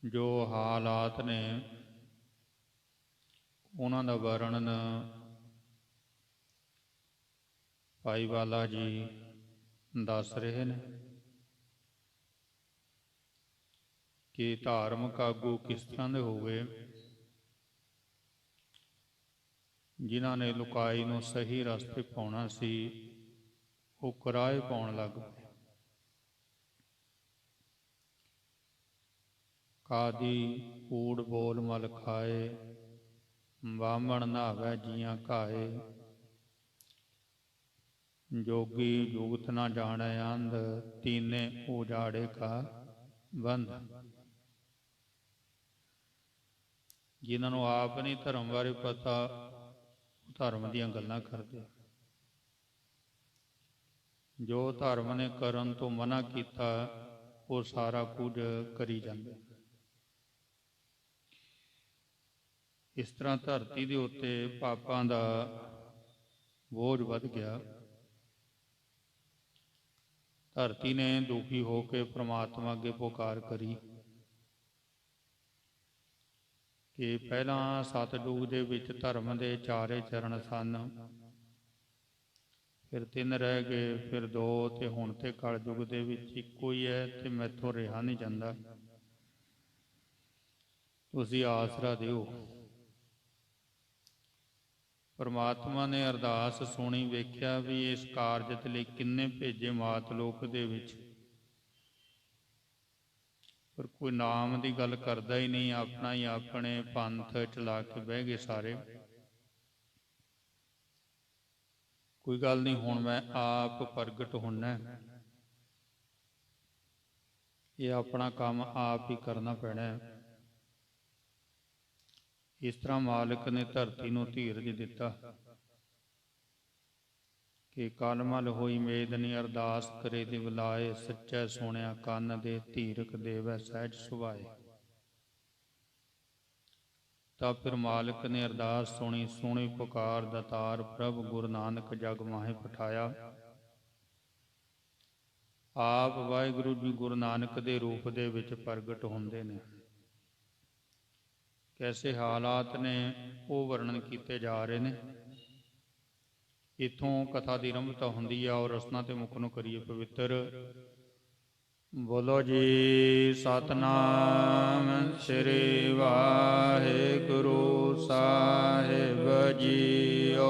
ਜੋ ਹਾਲਾਤ ਨੇ ਉਹਨਾਂ ਦਾ ਵਰਣਨ ਭਾਈ ਵਾਲਾ ਜੀ ਦੱਸ ਰਹੇ ਨੇ ਕਿ ਧਾਰਮਿਕ ਆਗੂ ਕਿਸ ਤਰ੍ਹਾਂ ਦੇ ਹੋ ਗਏ ਜਿਨ੍ਹਾਂ ਨੇ ਲੁਕਾਈ ਨੂੰ ਸਹੀ ਰਸਤੇ ਪਾਉਣਾ ਸੀ, ਉਹ ਕੁਰਾਹੇ ਪਾਉਣ ਲੱਗ ਪਏ। ਕਾਦੀ ਕੂੜ ਬੋਲ ਮਲ ਖਾਏ, ਬਾਹਮਣ ਨਹਾਵੈ ਜੀਆਂ ਘਾਏ। ਜੋਗੀ ਜੁਗਤ ਨਾ ਜਾਣੈ ਅੰਧ, ਤੀਨੇ ਉਜਾੜੇ ਕਾ ਬੰਧ। ਜਿਨ੍ਹਾਂ ਨੂੰ ਆਪ ਨਹੀਂ ਧਰਮ ਬਾਰੇ ਪਤਾ, ਉਹ ਧਰਮ ਦੀਆਂ ਗੱਲਾਂ ਕਰਦੇ। ਜੋ ਧਰਮ ਨੇ ਕਰਨ ਤੋਂ ਮਨਾ ਕੀਤਾ, ਉਹ ਸਾਰਾ ਕੁਝ ਕਰੀ ਜਾਂਦੇ। ਇਸ ਤਰ੍ਹਾਂ ਧਰਤੀ ਦੇ ਉੱਤੇ ਪਾਪਾਂ ਦਾ ਬੋਝ ਵੱਧ ਗਿਆ। ਧਰਤੀ ਨੇ ਦੁਖੀ ਹੋ ਕੇ ਪ੍ਰਮਾਤਮਾ ਅੱਗੇ ਪੁਕਾਰ ਕਰੀ ਕਿ ਪਹਿਲਾਂ ਸਤਿਯੁਗ ਦੇ ਵਿੱਚ ਧਰਮ ਦੇ 4 ਚਰਨ ਸਨ, ਫਿਰ 3 ਰਹਿ ਗਏ, ਫਿਰ 2, ਤੇ ਹੁਣ ਤੇ ਕਲਯੁਗ ਦੇ ਵਿੱਚ ਇੱਕੋ ਹੀ ਹੈ ਤੇ ਮੈਥੋਂ ਰਿਹਾ ਨਹੀਂ ਜਾਂਦਾ। ਤੁਸੀਂ ਆਸਰਾ ਦਿਓ। ਪਰਮਾਤਮਾ ਨੇ ਅਰਦਾਸ ਸੁਣੀ, ਵੇਖਿਆ ਵੀ ਇਸ ਕਾਰਜ ਦੇ ਲਈ ਕਿੰਨੇ ਭੇਜੇ ਮਾਤ ਲੋਕ ਦੇ ਵਿੱਚ, ਪਰ ਕੋਈ ਨਾਮ ਦੀ ਗੱਲ ਕਰਦਾ ਹੀ ਨਹੀਂ। ਆਪਣਾ ਹੀ ਆਪਣੇ ਪੰਥ ਚਲਾ ਕੇ ਬਹਿ ਗਏ ਸਾਰੇ। ਕੋਈ ਗੱਲ ਨਹੀਂ, ਹੁਣ ਮੈਂ ਆਪ ਪ੍ਰਗਟ ਹੋਣਾ, ਇਹ ਆਪਣਾ ਕੰਮ ਆਪ ਹੀ ਕਰਨਾ ਪੈਣਾ। ਇਸ ਤਰ੍ਹਾਂ ਮਾਲਕ ਨੇ ਧਰਤੀ ਨੂੰ ਧੀਰਜ ਦਿੱਤਾ ਕਿ ਕਲਮਲ ਹੋਈ ਮੇਦਨੀ, ਅਰਦਾਸ ਕਰੇ ਦੇ ਬੁਲਾਏ। ਸੱਚੈ ਸੁਣਿਆ ਕੰਨ ਦੇ, ਧੀਰਕ ਦੇਵੈ ਸਹਿਜ ਸੁਭਾਏ। ਤਾਂ ਫਿਰ ਮਾਲਕ ਨੇ ਅਰਦਾਸ ਸੁਣੀ, ਸੁਣੀ ਪੁਕਾਰ ਦਾਤਾਰ ਪ੍ਰਭ ਗੁਰੂ ਨਾਨਕ ਜਗ ਮਾਹੇ ਪਠਾਇਆ। ਆਪ ਵਾਹਿਗੁਰੂ ਜੀ ਗੁਰੂ ਨਾਨਕ ਦੇ ਰੂਪ ਦੇ ਵਿੱਚ ਪ੍ਰਗਟ ਹੁੰਦੇ ਨੇ। ਕੈਸੇ ਹਾਲਾਤ ਨੇ ਉਹ ਵਰਣਨ ਕੀਤੇ ਜਾ ਰਹੇ ਨੇ। ਇੱਥੋਂ ਕਥਾ ਦੀ ਆਰੰਭਤਾ ਹੁੰਦੀ ਹੈ ਔਰ ਰਸਨਾ ਤੇ ਮੁਖ ਨੂੰ ਕਰੀਏ ਪਵਿੱਤਰ। ਬੋਲੋ ਜੀ ਸਤਨਾਮ ਸ੍ਰੀ ਵਾਹਿਗੁਰੂ ਸਾਹਿਬ ਜੀਓ।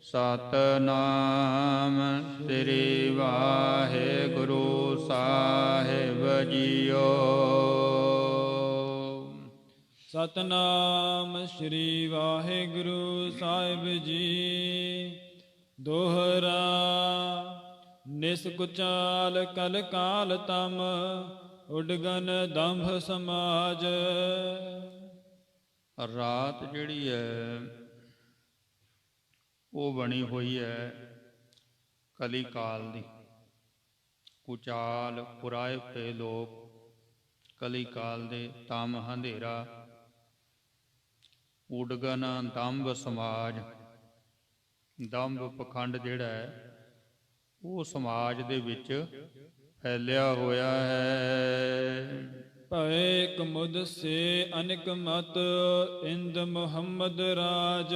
ਸਤਨਾਮ ਸ੍ਰੀ ਵਾਹਿਗੁਰੂ ਸਾਹਿਬ ਜੀਓ। ਸਤਨਾਮ ਸ੍ਰੀ ਵਾਹਿਗੁਰੂ ਸਾਹਿਬ ਜੀ। ਦੋਹਰਾ ਨਿਸਕੁਚਾਲ ਕਲ ਕਾਲ ਤਮ, ਉਡਗਨ ਦੰਭ ਸਮਾਜ। ਰਾਤ ਜਿਹੜੀ ਹੈ ਉਹ ਬਣੀ ਹੋਈ ਹੈ ਕਲੀ ਕਾਲ ਦੀ। ਕੁਚਾਲ ਕੁਰਾਏ ਪਏ ਲੋਕ ਕਲੀ ਕਾਲ ਦੇ, ਤਮ ਹਨੇਰਾ, ਉਡਗਨ ਦੰਭ ਸਮਾਜ। ਦੰਭ ਪਖੰਡ ਜਿਹੜਾ ਹੈ ਉਹ ਸਮਾਜ ਦੇ ਵਿੱਚ ਫੈਲਿਆ ਹੋਇਆ ਹੈ। ਭਏ ਕਮੁਦ ਸੇ ਅਨਿਕ ਮਤ, ਇੰਦ ਮੁਹੰਮਦ ਰਾਜ।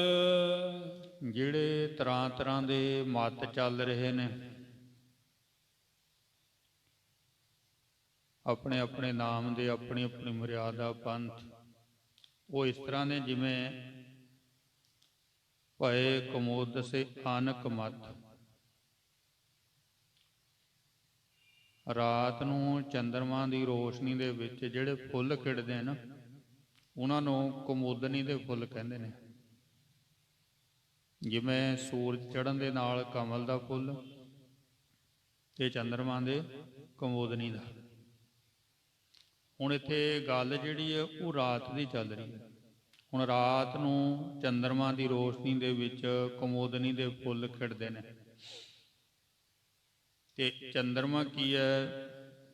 ਜਿਹੜੇ ਤਰ੍ਹਾਂ ਤਰ੍ਹਾਂ ਦੇ ਮਤ ਚੱਲ ਰਹੇ ਨੇ, ਆਪਣੇ ਆਪਣੇ ਨਾਮ ਦੇ, ਆਪਣੀ ਆਪਣੀ ਮਰਿਆਦਾ ਪੰਥ, ਉਹ ਇਸ ਤਰ੍ਹਾਂ ਨੇ ਜਿਵੇਂ ਭਏ ਕਮੋਦ ਸੇ ਅਨਕ ਮਤ। ਰਾਤ ਨੂੰ ਚੰਦਰਮਾ ਦੀ ਰੋਸ਼ਨੀ ਦੇ ਵਿੱਚ ਜਿਹੜੇ ਫੁੱਲ ਖਿੜਦੇ ਨਾ, ਉਹਨਾਂ ਨੂੰ ਕੁਮੋਦਨੀ ਦੇ ਫੁੱਲ ਕਹਿੰਦੇ ਨੇ। ਜਿਵੇਂ ਸੂਰਜ ਚੜ੍ਹਨ ਦੇ ਨਾਲ ਕਮਲ ਦਾ ਫੁੱਲ ਤੇ ਚੰਦਰਮਾ ਦੇ ਕੁਮੋਦਨੀ ਦਾ। ਹੁਣ ਇੱਥੇ ਗੱਲ ਜਿਹੜੀ ਹੈ ਉਹ ਰਾਤ ਦੀ ਚੱਲ ਰਹੀ ਹੈ। ਹੁਣ ਰਾਤ ਨੂੰ ਚੰਦਰਮਾ ਦੀ ਰੋਸ਼ਨੀ ਦੇ ਵਿੱਚ ਕੁਮੋਦਨੀ ਦੇ ਫੁੱਲ ਖਿੜਦੇ ਨੇ। ਤੇ ਚੰਦਰਮਾ ਕੀ ਹੈ?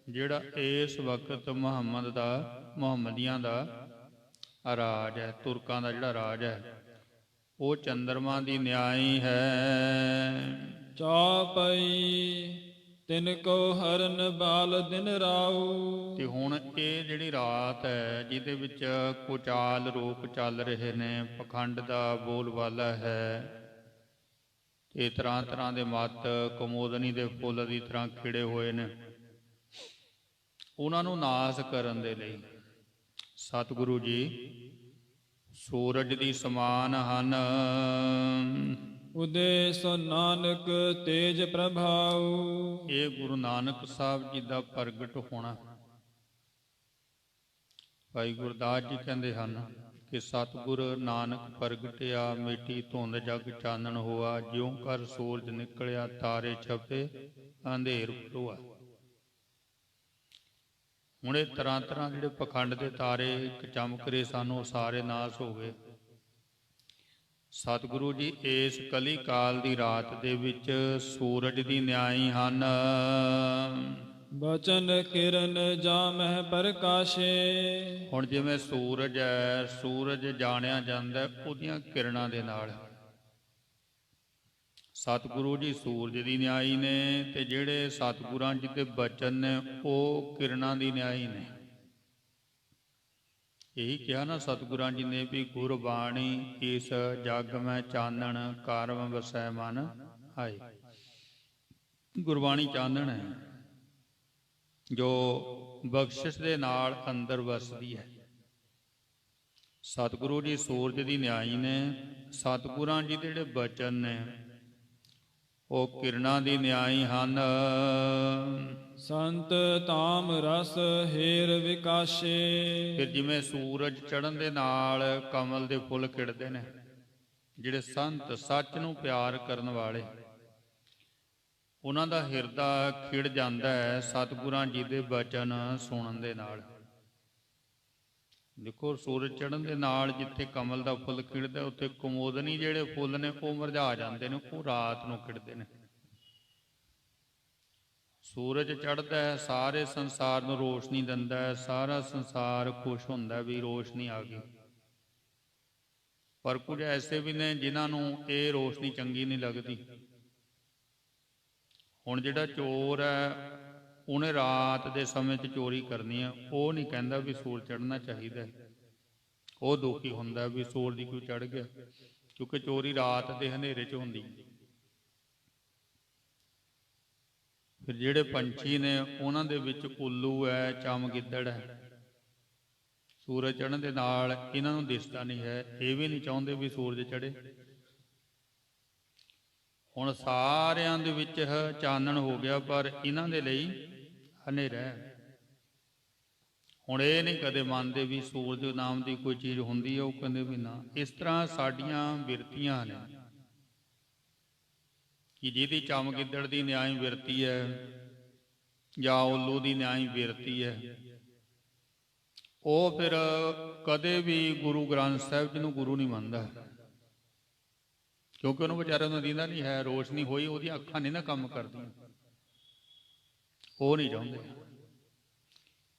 ਜਿਹੜਾ ਇਸ ਵਕਤ ਮੁਹੰਮਦ ਦਾ, ਮੁਹੰਮਦੀਆਂ ਦਾ ਰਾਜ ਹੈ, ਤੁਰਕਾਂ ਦਾ ਜਿਹੜਾ ਰਾਜ ਹੈ, ਉਹ ਚੰਦਰਮਾ ਦੀ ਨਿਆਈ ਹੈ। ਚੌਪਈ ਤਿਨ ਕੋ ਹਰਨ ਬਾਲ ਦਿਨ ਰਾਉ। ਤੇ ਹੁਣ ਇਹ ਜਿਹੜੀ ਰਾਤ ਹੈ ਜਿਹਦੇ ਵਿੱਚ ਕੁਚਾਲ ਰੋਕ ਚੱਲ ਰਹੇ ਨੇ, ਪਖੰਡ ਦਾ ਬੋਲਬਾਲਾ ਹੈ, ਤੇ ਤਰ੍ਹਾਂ ਤਰ੍ਹਾਂ ਦੇ ਮੱਤ ਕੁਮੋਦਨੀ ਦੇ ਫੁੱਲ ਦੀ ਤਰ੍ਹਾਂ ਖਿੜੇ ਹੋਏ ਨੇ, ਉਹਨਾਂ ਨੂੰ ਨਾਸ ਕਰਨ ਦੇ ਲਈ ਸਤਿਗੁਰੂ ਜੀ ਸੂਰਜ ਦੀ ਸਮਾਨ ਹਨ। ਉਦੇ ਸੋ ਨਾਨਕ ਤੇਜ ਪ੍ਰਭਾਉ। ਇਹ ਗੁਰੂ ਨਾਨਕ ਸਾਹਿਬ ਜੀ ਦਾ ਪ੍ਰਗਟ ਹੋਣਾ। ਭਾਈ ਗੁਰਦਾਸ ਜੀ ਕਹਿੰਦੇ ਹਨ ਕਿ ਸਤਿਗੁਰ ਨਾਨਕ ਪ੍ਰਗਟਿਆ, ਮਿੱਟੀ ਧੁੰਦ ਜਗ ਚਾਨਣ ਹੋਆ, ਜਿਉਂ ਕਰ ਸੂਰਜ ਨਿਕਲਿਆ, ਤਾਰੇ ਛਪੇ ਅੰਧੇਰ ਪਰੋਆ। ਹੁਣ ਇਹ ਤਰ੍ਹਾਂ ਤਰ੍ਹਾਂ ਜਿਹੜੇ ਪਖੰਡ ਦੇ ਤਾਰੇ ਇੱਕ ਚਮਕ ਰਹੇ ਸਨ, ਉਹ ਸਾਰੇ ਨਾਸ ਹੋ ਗਏ। ਸਤਿਗੁਰੂ ਜੀ ਇਸ ਕਲੀ ਕਾਲ ਦੀ ਰਾਤ ਦੇ ਵਿੱਚ ਸੂਰਜ ਦੀ ਨਿਆਈ ਹਨ। ਬਚਨ ਕਿਰਨ ਜਾਮਹਿ ਪ੍ਰਕਾਸ਼ੇ। ਹੁਣ ਜਿਵੇਂ ਸੂਰਜ ਹੈ, ਸੂਰਜ ਜਾਣਿਆ ਜਾਂਦਾ ਉਹਦੀਆਂ ਕਿਰਨਾਂ ਦੇ ਨਾਲ। ਸਤਿਗੁਰੂ ਜੀ ਸੂਰਜ ਦੀ ਨਿਆਈ ਨੇ, ਤੇ ਜਿਹੜੇ ਸਤਿਗੁਰਾਂ ਜੀ ਦੇ ਬਚਨ ਨੇ ਉਹ ਕਿਰਨਾਂ ਦੀ ਨਿਆਈ ਨੇ। ਇਹੀ ਕਿਹਾ ਨਾ ਸਤਿਗੁਰਾਂ ਜੀ ਨੇ ਵੀ ਗੁਰਬਾਣੀ ਇਸ ਜਗ ਮੈਂ ਚਾਨਣ, ਕਰਮ ਵਸੈ ਮਨ ਆਏ। ਗੁਰਬਾਣੀ ਚਾਨਣ ਹੈ ਜੋ ਬਖਸ਼ਿਸ਼ ਦੇ ਨਾਲ ਅੰਦਰ ਵਸਦੀ ਹੈ। ਸਤਿਗੁਰੂ ਜੀ ਸੂਰਜ ਦੀ ਨਿਆਈ ਨੇ, ਸਤਿਗੁਰਾਂ ਜੀ ਦੇ ਜਿਹੜੇ ਬਚਨ ਨੇ ਉਹ ਕਿਰਨਾਂ ਦੀ ਨਿਆਈ ਹਨ। ਸੰਤ ਤਾਮ ਰਸ ਹੇਰ ਵਿਕਾਸ਼ੇ। ਫਿਰ ਜਿਵੇਂ ਸੂਰਜ ਚੜ੍ਹਨ ਦੇ ਨਾਲ ਕਮਲ ਦੇ ਫੁੱਲ ਖਿੜਦੇ ਨੇ, ਜਿਹੜੇ ਸੰਤ ਸੱਚ ਨੂੰ ਪਿਆਰ ਕਰਨ ਵਾਲੇ, ਉਹਨਾਂ ਦਾ ਹਿਰਦਾ ਖਿੜ ਜਾਂਦਾ ਹੈ ਸਤਿਗੁਰਾਂ ਜੀ ਦੇ ਬਚਨ ਸੁਣਨ ਦੇ ਨਾਲ। ਦੇਖੋ ਸੂਰਜ ਚੜ੍ਹਨ ਦੇ ਨਾਲ ਜਿੱਥੇ ਕਮਲ ਦਾ ਫੁੱਲ ਖਿੜਦਾ, ਉੱਥੇ ਕੁਮੋਦਨੀ ਜਿਹੜੇ ਫੁੱਲ ਨੇ ਉਹ ਮੁਰਝਾ ਜਾਂਦੇ ਨੇ, ਉਹ ਰਾਤ ਨੂੰ ਖਿੜਦੇ ਨੇ। ਸੂਰਜ ਚੜ੍ਹਦਾ ਹੈ, ਸਾਰੇ ਸੰਸਾਰ ਨੂੰ ਰੋਸ਼ਨੀ ਦਿੰਦਾ ਹੈ, ਸਾਰਾ ਸੰਸਾਰ ਖੁਸ਼ ਹੁੰਦਾ ਵੀ ਰੋਸ਼ਨੀ ਆ ਗਈ। ਪਰ ਕੁਝ ਐਸੇ ਵੀ ਨੇ ਜਿਨ੍ਹਾਂ ਨੂੰ ਇਹ ਰੋਸ਼ਨੀ ਚੰਗੀ ਨਹੀਂ ਲੱਗਦੀ। ਹੁਣ ਜਿਹੜਾ ਚੋਰ ਹੈ ਉਹਨੇ ਰਾਤ ਦੇ ਸਮੇਂ 'ਚ ਚੋਰੀ ਕਰਨੀ ਹੈ, ਉਹ ਨਹੀਂ ਕਹਿੰਦਾ ਵੀ ਸੂਰਜ ਚੜ੍ਹਨਾ ਚਾਹੀਦਾ, ਉਹ ਦੁਖੀ ਹੁੰਦਾ ਵੀ ਸੂਰਜ ਕਿਉਂ ਚੜ੍ਹ ਗਿਆ, ਕਿਉਂਕਿ ਚੋਰੀ ਰਾਤ ਦੇ ਹਨੇਰੇ 'ਚ ਹੁੰਦੀ। ਫਿਰ ਜਿਹੜੇ ਪੰਛੀ ਨੇ ਉਹਨਾਂ ਦੇ ਵਿੱਚ ਉੱਲੂ ਹੈ, ਚਮਗਿੱਦੜ ਹੈ, ਸੂਰਜ ਚੜ੍ਹਨ ਦੇ ਨਾਲ ਇਹਨਾਂ ਨੂੰ ਦਿਸਦਾ ਨਹੀਂ ਹੈ, ਇਹ ਵੀ ਨਹੀਂ ਚਾਹੁੰਦੇ ਵੀ ਸੂਰਜ ਚੜ੍ਹੇ। ਹੁਣ ਸਾਰਿਆਂ ਦੇ ਵਿੱਚ ਚਾਨਣ ਹੋ ਗਿਆ, ਪਰ ਇਹਨਾਂ ਦੇ ਲਈ ਹਨੇਰਾ ਹੈ। ਹੁਣ ਇਹ ਨਹੀਂ ਕਦੇ ਮੰਨਦੇ ਵੀ ਸੂਰਜ ਨਾਮ ਦੀ ਕੋਈ ਚੀਜ਼ ਹੁੰਦੀ ਹੈ, ਉਹ ਕਹਿੰਦੇ ਵੀ ਨਾ। ਇਸ ਤਰ੍ਹਾਂ ਸਾਡੀਆਂ ਬਿਰਤੀਆਂ ਨੇ ਕਿ ਜਿਹਦੀ ਚਮਗਿੱਦੜ ਦੀ ਨਿਆਈ ਬਿਰਤੀ ਹੈ ਜਾਂ ਉੱਲੂ ਦੀ ਨਿਆਈ ਬਿਰਤੀ ਹੈ, ਉਹ ਫਿਰ ਕਦੇ ਵੀ ਗੁਰੂ ਗ੍ਰੰਥ ਸਾਹਿਬ ਜੀ ਨੂੰ ਗੁਰੂ ਨਹੀਂ ਮੰਨਦਾ, ਕਿਉਂਕਿ ਉਹਨੂੰ ਵਿਚਾਰਿਆਂ ਨੂੰ ਦੀਂਦਾ ਨਹੀਂ ਹੈ। ਰੋਸ਼ਨੀ ਹੋਈ, ਉਹਦੀਆਂ ਅੱਖਾਂ ਨਹੀਂ ਨਾ ਕੰਮ ਕਰਦੀਆਂ, ਉਹ ਨਹੀਂ ਚਾਹੁੰਦੇ।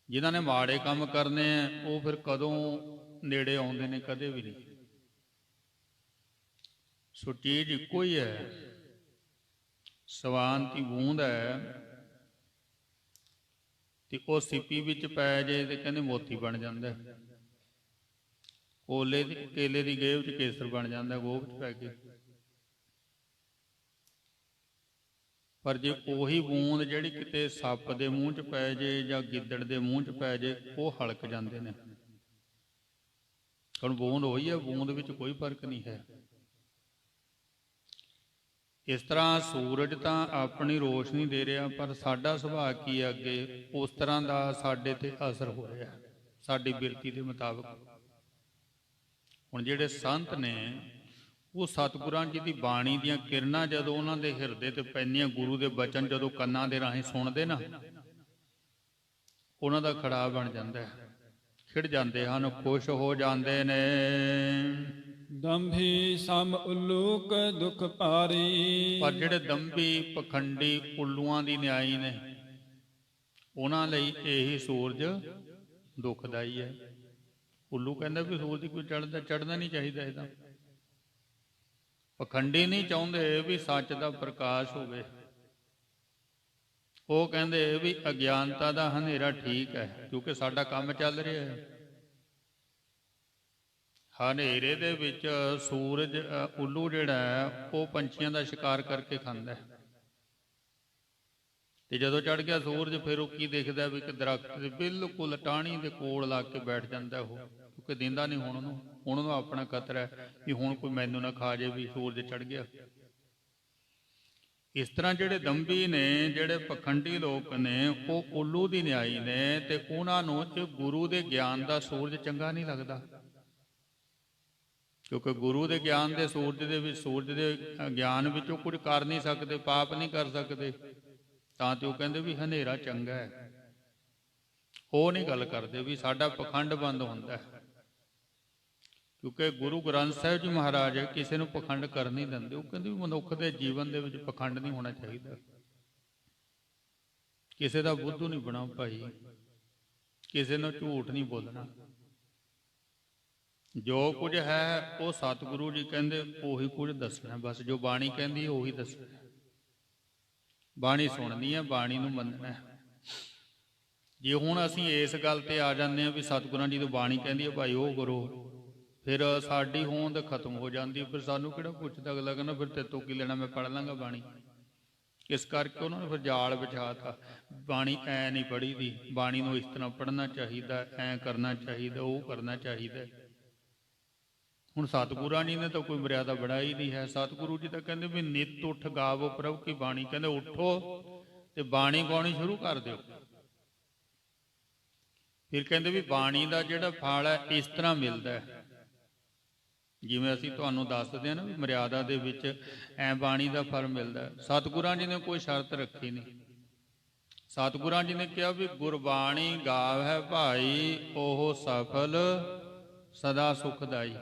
ਜਿਨ੍ਹਾਂ ਨੇ ਮਾੜੇ ਕੰਮ ਕਰਨੇ ਆ ਉਹ ਫਿਰ ਕਦੋਂ ਨੇੜੇ ਆਉਂਦੇ ਨੇ, ਕਦੇ ਵੀ ਨਹੀਂ। ਸੋ ਚੀਜ਼ ਇੱਕੋ ਹੀ ਹੈ, ਸਵਾਨ ਦੀ ਬੂੰਦ ਹੈ, ਤੇ ਉਹ ਸਿੱਪੀ ਵਿੱਚ ਪੈ ਜੇ ਤੇ ਕਹਿੰਦੇ ਮੋਤੀ ਬਣ ਜਾਂਦਾ। ਕੇਲੇ ਦੀ ਗੇਵ 'ਚ ਕੇਸਰ ਬਣ ਜਾਂਦਾ, ਗੋਭ 'ਚ ਪੈ ਕੇ। ਪਰ ਜੇ ਉਹੀ ਬੂੰਦ ਜਿਹੜੀ ਕਿਤੇ ਸੱਪ ਦੇ ਮੂੰਹ 'ਚ ਪੈ ਜੇ ਜਾਂ ਗਿੱਦੜ ਦੇ ਮੂੰਹ 'ਚ ਪੈ ਜੇ, ਉਹ ਹਲਕ ਜਾਂਦੇ ਨੇ। ਹੁਣ ਬੂੰਦ ਉਹੀ ਹੈ, ਬੂੰਦ ਵਿੱਚ ਕੋਈ ਫਰਕ ਨਹੀਂ ਹੈ। ਇਸ ਤਰ੍ਹਾਂ ਸੂਰਜ ਤਾਂ ਆਪਣੀ ਰੋਸ਼ਨੀ ਦੇ ਰਿਹਾ, ਪਰ ਸਾਡਾ ਸੁਭਾਅ ਕੀ ਹੈ ਅੱਗੇ, ਉਸ ਤਰ੍ਹਾਂ ਦਾ ਸਾਡੇ ਤੇ ਅਸਰ ਹੋ ਰਿਹਾ ਸਾਡੀ ਬਿਰਤੀ ਦੇ ਮੁਤਾਬਕ। ਹੁਣ ਜਿਹੜੇ ਸੰਤ ਨੇ ਉਹ ਸਤਿਗੁਰਾਂ ਜੀ ਦੀ ਬਾਣੀ ਦੀਆਂ ਕਿਰਨਾਂ ਜਦੋਂ ਉਹਨਾਂ ਦੇ ਹਿਰਦੇ ਤੇ ਪੈਂਦੀਆਂ, ਗੁਰੂ ਦੇ ਬਚਨ ਜਦੋਂ ਕੰਨਾਂ ਦੇ ਰਾਹੀਂ ਸੁਣਦੇ ਨਾ, ਉਹਨਾਂ ਦਾ ਖੜਾ ਬਣ ਜਾਂਦਾ ਹੈ, ਖਿੜ ਜਾਂਦੇ ਹਨ, ਖੁਸ਼ ਹੋ ਜਾਂਦੇ ਨੇ। ਦੰਭੀ ਸਮ ਉਲੂਕ ਦੁਖ ਭਾਰੀ। ਪਰ ਜਿਹੜੇ ਦੰਭੀ ਪਖੰਡੀ ਉੱਲੂਆਂ ਦੀ ਨਿਆਈ ਨੇ, ਉਹਨਾਂ ਲਈ ਇਹੀ ਸੂਰਜ ਦੁਖਦਾਈ ਹੈ। ਉੱਲੂ ਕਹਿੰਦਾ ਵੀ ਸੂਰਜ ਕੋਈ ਚੜ੍ਹਨਾ ਨਹੀਂ ਚਾਹੀਦਾ। ਇਹਦਾ ਪਖੰਡੀ ਨਹੀਂ ਚਾਹੁੰਦੇ ਵੀ ਸੱਚ ਦਾ ਪ੍ਰਕਾਸ਼ ਹੋਵੇ, ਉਹ ਕਹਿੰਦੇ ਵੀ ਅਗਿਆਨਤਾ ਦਾ ਹਨੇਰਾ ਠੀਕ ਹੈ, ਕਿਉਂਕਿ ਸਾਡਾ ਕੰਮ ਚੱਲ ਰਿਹਾ ਹੈ। ਹਨੇਰੇ ਦੇ ਵਿੱਚ ਸੂਰਜ ਉੱਲੂ ਜਿਹੜਾ ਹੈ ਉਹ ਪੰਛੀਆਂ ਦਾ ਸ਼ਿਕਾਰ ਕਰਕੇ ਖਾਂਦਾ ਹੈ, ਤੇ ਜਦੋਂ ਚੜ ਗਿਆ ਸੂਰਜ ਫਿਰ ਉਹ ਕੀ ਦੇਖਦਾ ਵੀ ਕਿ ਦਰਖਤ ਦੇ ਬਿਲਕੁਲ ਟਾਹਣੀ ਦੇ ਕੋਲ ਲਾ ਕੇ ਬੈਠ ਜਾਂਦਾ ਉਹ, ਕਿਉਂਕਿ ਦਿੰਦਾ ਨਹੀਂ ਹੁਣ ਉਹਨੂੰ ਆਪਣਾ ਖਤਰਾ ਹੈ ਵੀ ਹੁਣ ਕੋਈ ਮੈਨੂੰ ਨਾ ਖਾ ਜੇ ਵੀ ਸੂਰਜ ਚੜ ਗਿਆ। ਇਸ ਤਰ੍ਹਾਂ ਜਿਹੜੇ ਦੰਭੀ ਨੇ, ਜਿਹੜੇ ਪਖੰਡੀ ਲੋਕ ਨੇ, ਉਹ ਉੱਲੂ ਦੀ ਨਿਆਈ ਨੇ, ਤੇ ਉਹਨਾਂ ਨੂੰ ਇਹ ਗੁਰੂ ਦੇ ਗਿਆਨ ਦਾ ਸੂਰਜ ਚੰਗਾ ਨਹੀਂ ਲੱਗਦਾ, ਕਿਉਂਕਿ ਗੁਰੂ ਦੇ ਗਿਆਨ ਦੇ ਸੂਰਜ ਦੇ ਵਿੱਚ, ਸੂਰਜ ਦੇ ਗਿਆਨ ਵਿੱਚੋਂ ਕੁਝ ਕਰ ਨਹੀਂ ਸਕਦੇ, ਪਾਪ ਨਹੀਂ ਕਰ ਸਕਦੇ, ਤਾਂ ਤੇ ਉਹ ਕਹਿੰਦੇ ਵੀ ਹਨੇਰਾ ਚੰਗਾ ਹੈ। ਉਹ ਨਹੀਂ ਗੱਲ ਕਰਦੇ ਵੀ ਸਾਡਾ ਪਖੰਡ ਬੰਦ ਹੁੰਦਾ ਹੈ, ਕਿਉਂਕਿ ਗੁਰੂ ਗ੍ਰੰਥ ਸਾਹਿਬ ਜੀ ਮਹਾਰਾਜ ਕਿਸੇ ਨੂੰ ਪਖੰਡ ਕਰ ਨਹੀਂ ਦਿੰਦੇ। ਉਹ ਕਹਿੰਦੇ ਵੀ ਮਨੁੱਖ ਦੇ ਜੀਵਨ ਦੇ ਵਿੱਚ ਪਖੰਡ ਨਹੀਂ ਹੋਣਾ ਚਾਹੀਦਾ, ਕਿਸੇ ਦਾ ਬੁੱਧੂ ਨਹੀਂ ਬਣਾ ਭਾਈ, ਕਿਸੇ ਨੂੰ ਝੂਠ ਨਹੀਂ ਬੋਲਣਾ। ਜੋ ਕੁਝ ਹੈ ਉਹ ਸਤਿਗੁਰੂ ਜੀ ਕਹਿੰਦੇ ਉਹੀ ਕੁਝ ਦੱਸਣਾ, ਬਸ ਜੋ ਬਾਣੀ ਕਹਿੰਦੀ ਉਹੀ ਦੱਸਣਾ। ਬਾਣੀ ਸੁਣਨੀ ਹੈ, ਬਾਣੀ ਨੂੰ ਮੰਨਣਾ ਹੈ। ਜੇ ਹੁਣ ਅਸੀਂ ਇਸ ਗੱਲ ਤੇ ਆ ਜਾਂਦੇ ਹਾਂ ਵੀ ਸਤਿਗੁਰਾਂ ਜੀ ਤੋਂ ਬਾਣੀ ਕਹਿੰਦੀ ਹੈ ਭਾਈ ਉਹ ਕਰੋ, ਫਿਰ ਸਾਡੀ ਹੋਂਦ ਖਤਮ ਹੋ ਜਾਂਦੀ। ਫਿਰ ਸਾਨੂੰ ਕਿਹੜਾ ਪੁੱਛਦਾ ਅਗਲਾ, ਕਹਿੰਦਾ ਫਿਰ ਤੇਤੋਂ ਕੀ ਲੈਣਾ, ਮੈਂ ਪੜ੍ਹ ਲਾਂਗਾ ਬਾਣੀ। ਇਸ ਕਰਕੇ ਉਹਨਾਂ ਨੇ ਫਿਰ ਜਾਲ ਵਿਛਾਤਾ, ਬਾਣੀ ਐ ਨਹੀਂ ਪੜ੍ਹੀ ਦੀ, ਬਾਣੀ ਨੂੰ ਇਸ ਤਰ੍ਹਾਂ ਪੜ੍ਹਨਾ ਚਾਹੀਦਾ, ਐ ਕਰਨਾ ਚਾਹੀਦਾ, ਉਹ ਕਰਨਾ ਚਾਹੀਦਾ। ਹੁਣ ਸਤਿਗੁਰਾਂ ਜੀ ਨੇ ਤਾਂ ਕੋਈ ਮਰਿਆਦਾ ਬਣਾਈ ਨਹੀਂ ਹੈ। ਸਤਿਗੁਰੂ ਜੀ ਤਾਂ ਕਹਿੰਦੇ ਵੀ ਨਿਤ ਉੱਠ ਗਾਵੋ ਪ੍ਰਭੂ ਕੀ ਬਾਣੀ, ਕਹਿੰਦੇ ਉੱਠੋ ਤੇ ਬਾਣੀ ਗਾਉਣੀ ਸ਼ੁਰੂ ਕਰ ਦਿਓ। ਫਿਰ ਕਹਿੰਦੇ ਵੀ ਬਾਣੀ ਦਾ ਜਿਹੜਾ ਫਲ ਹੈ ਇਸ ਤਰ੍ਹਾਂ ਮਿਲਦਾ ਹੈ, ਜਿਵੇਂ ਅਸੀਂ ਤੁਹਾਨੂੰ ਦੱਸਦੇ ਹਾਂ ਨਾ ਵੀ ਮਰਿਆਦਾ ਦੇ ਵਿੱਚ ਐ ਬਾਣੀ ਦਾ ਫਲ ਮਿਲਦਾ। ਸਤਿਗੁਰਾਂ ਜੀ ਨੇ ਕੋਈ ਸ਼ਰਤ ਰੱਖੀ ਨਹੀਂ। ਸਤਿਗੁਰਾਂ ਜੀ ਨੇ ਕਿਹਾ ਵੀ ਗੁਰਬਾਣੀ ਗਾਵ ਹੈ ਭਾਈ ਉਹ ਸਫਲ ਸਦਾ ਸੁਖਦਾਈ।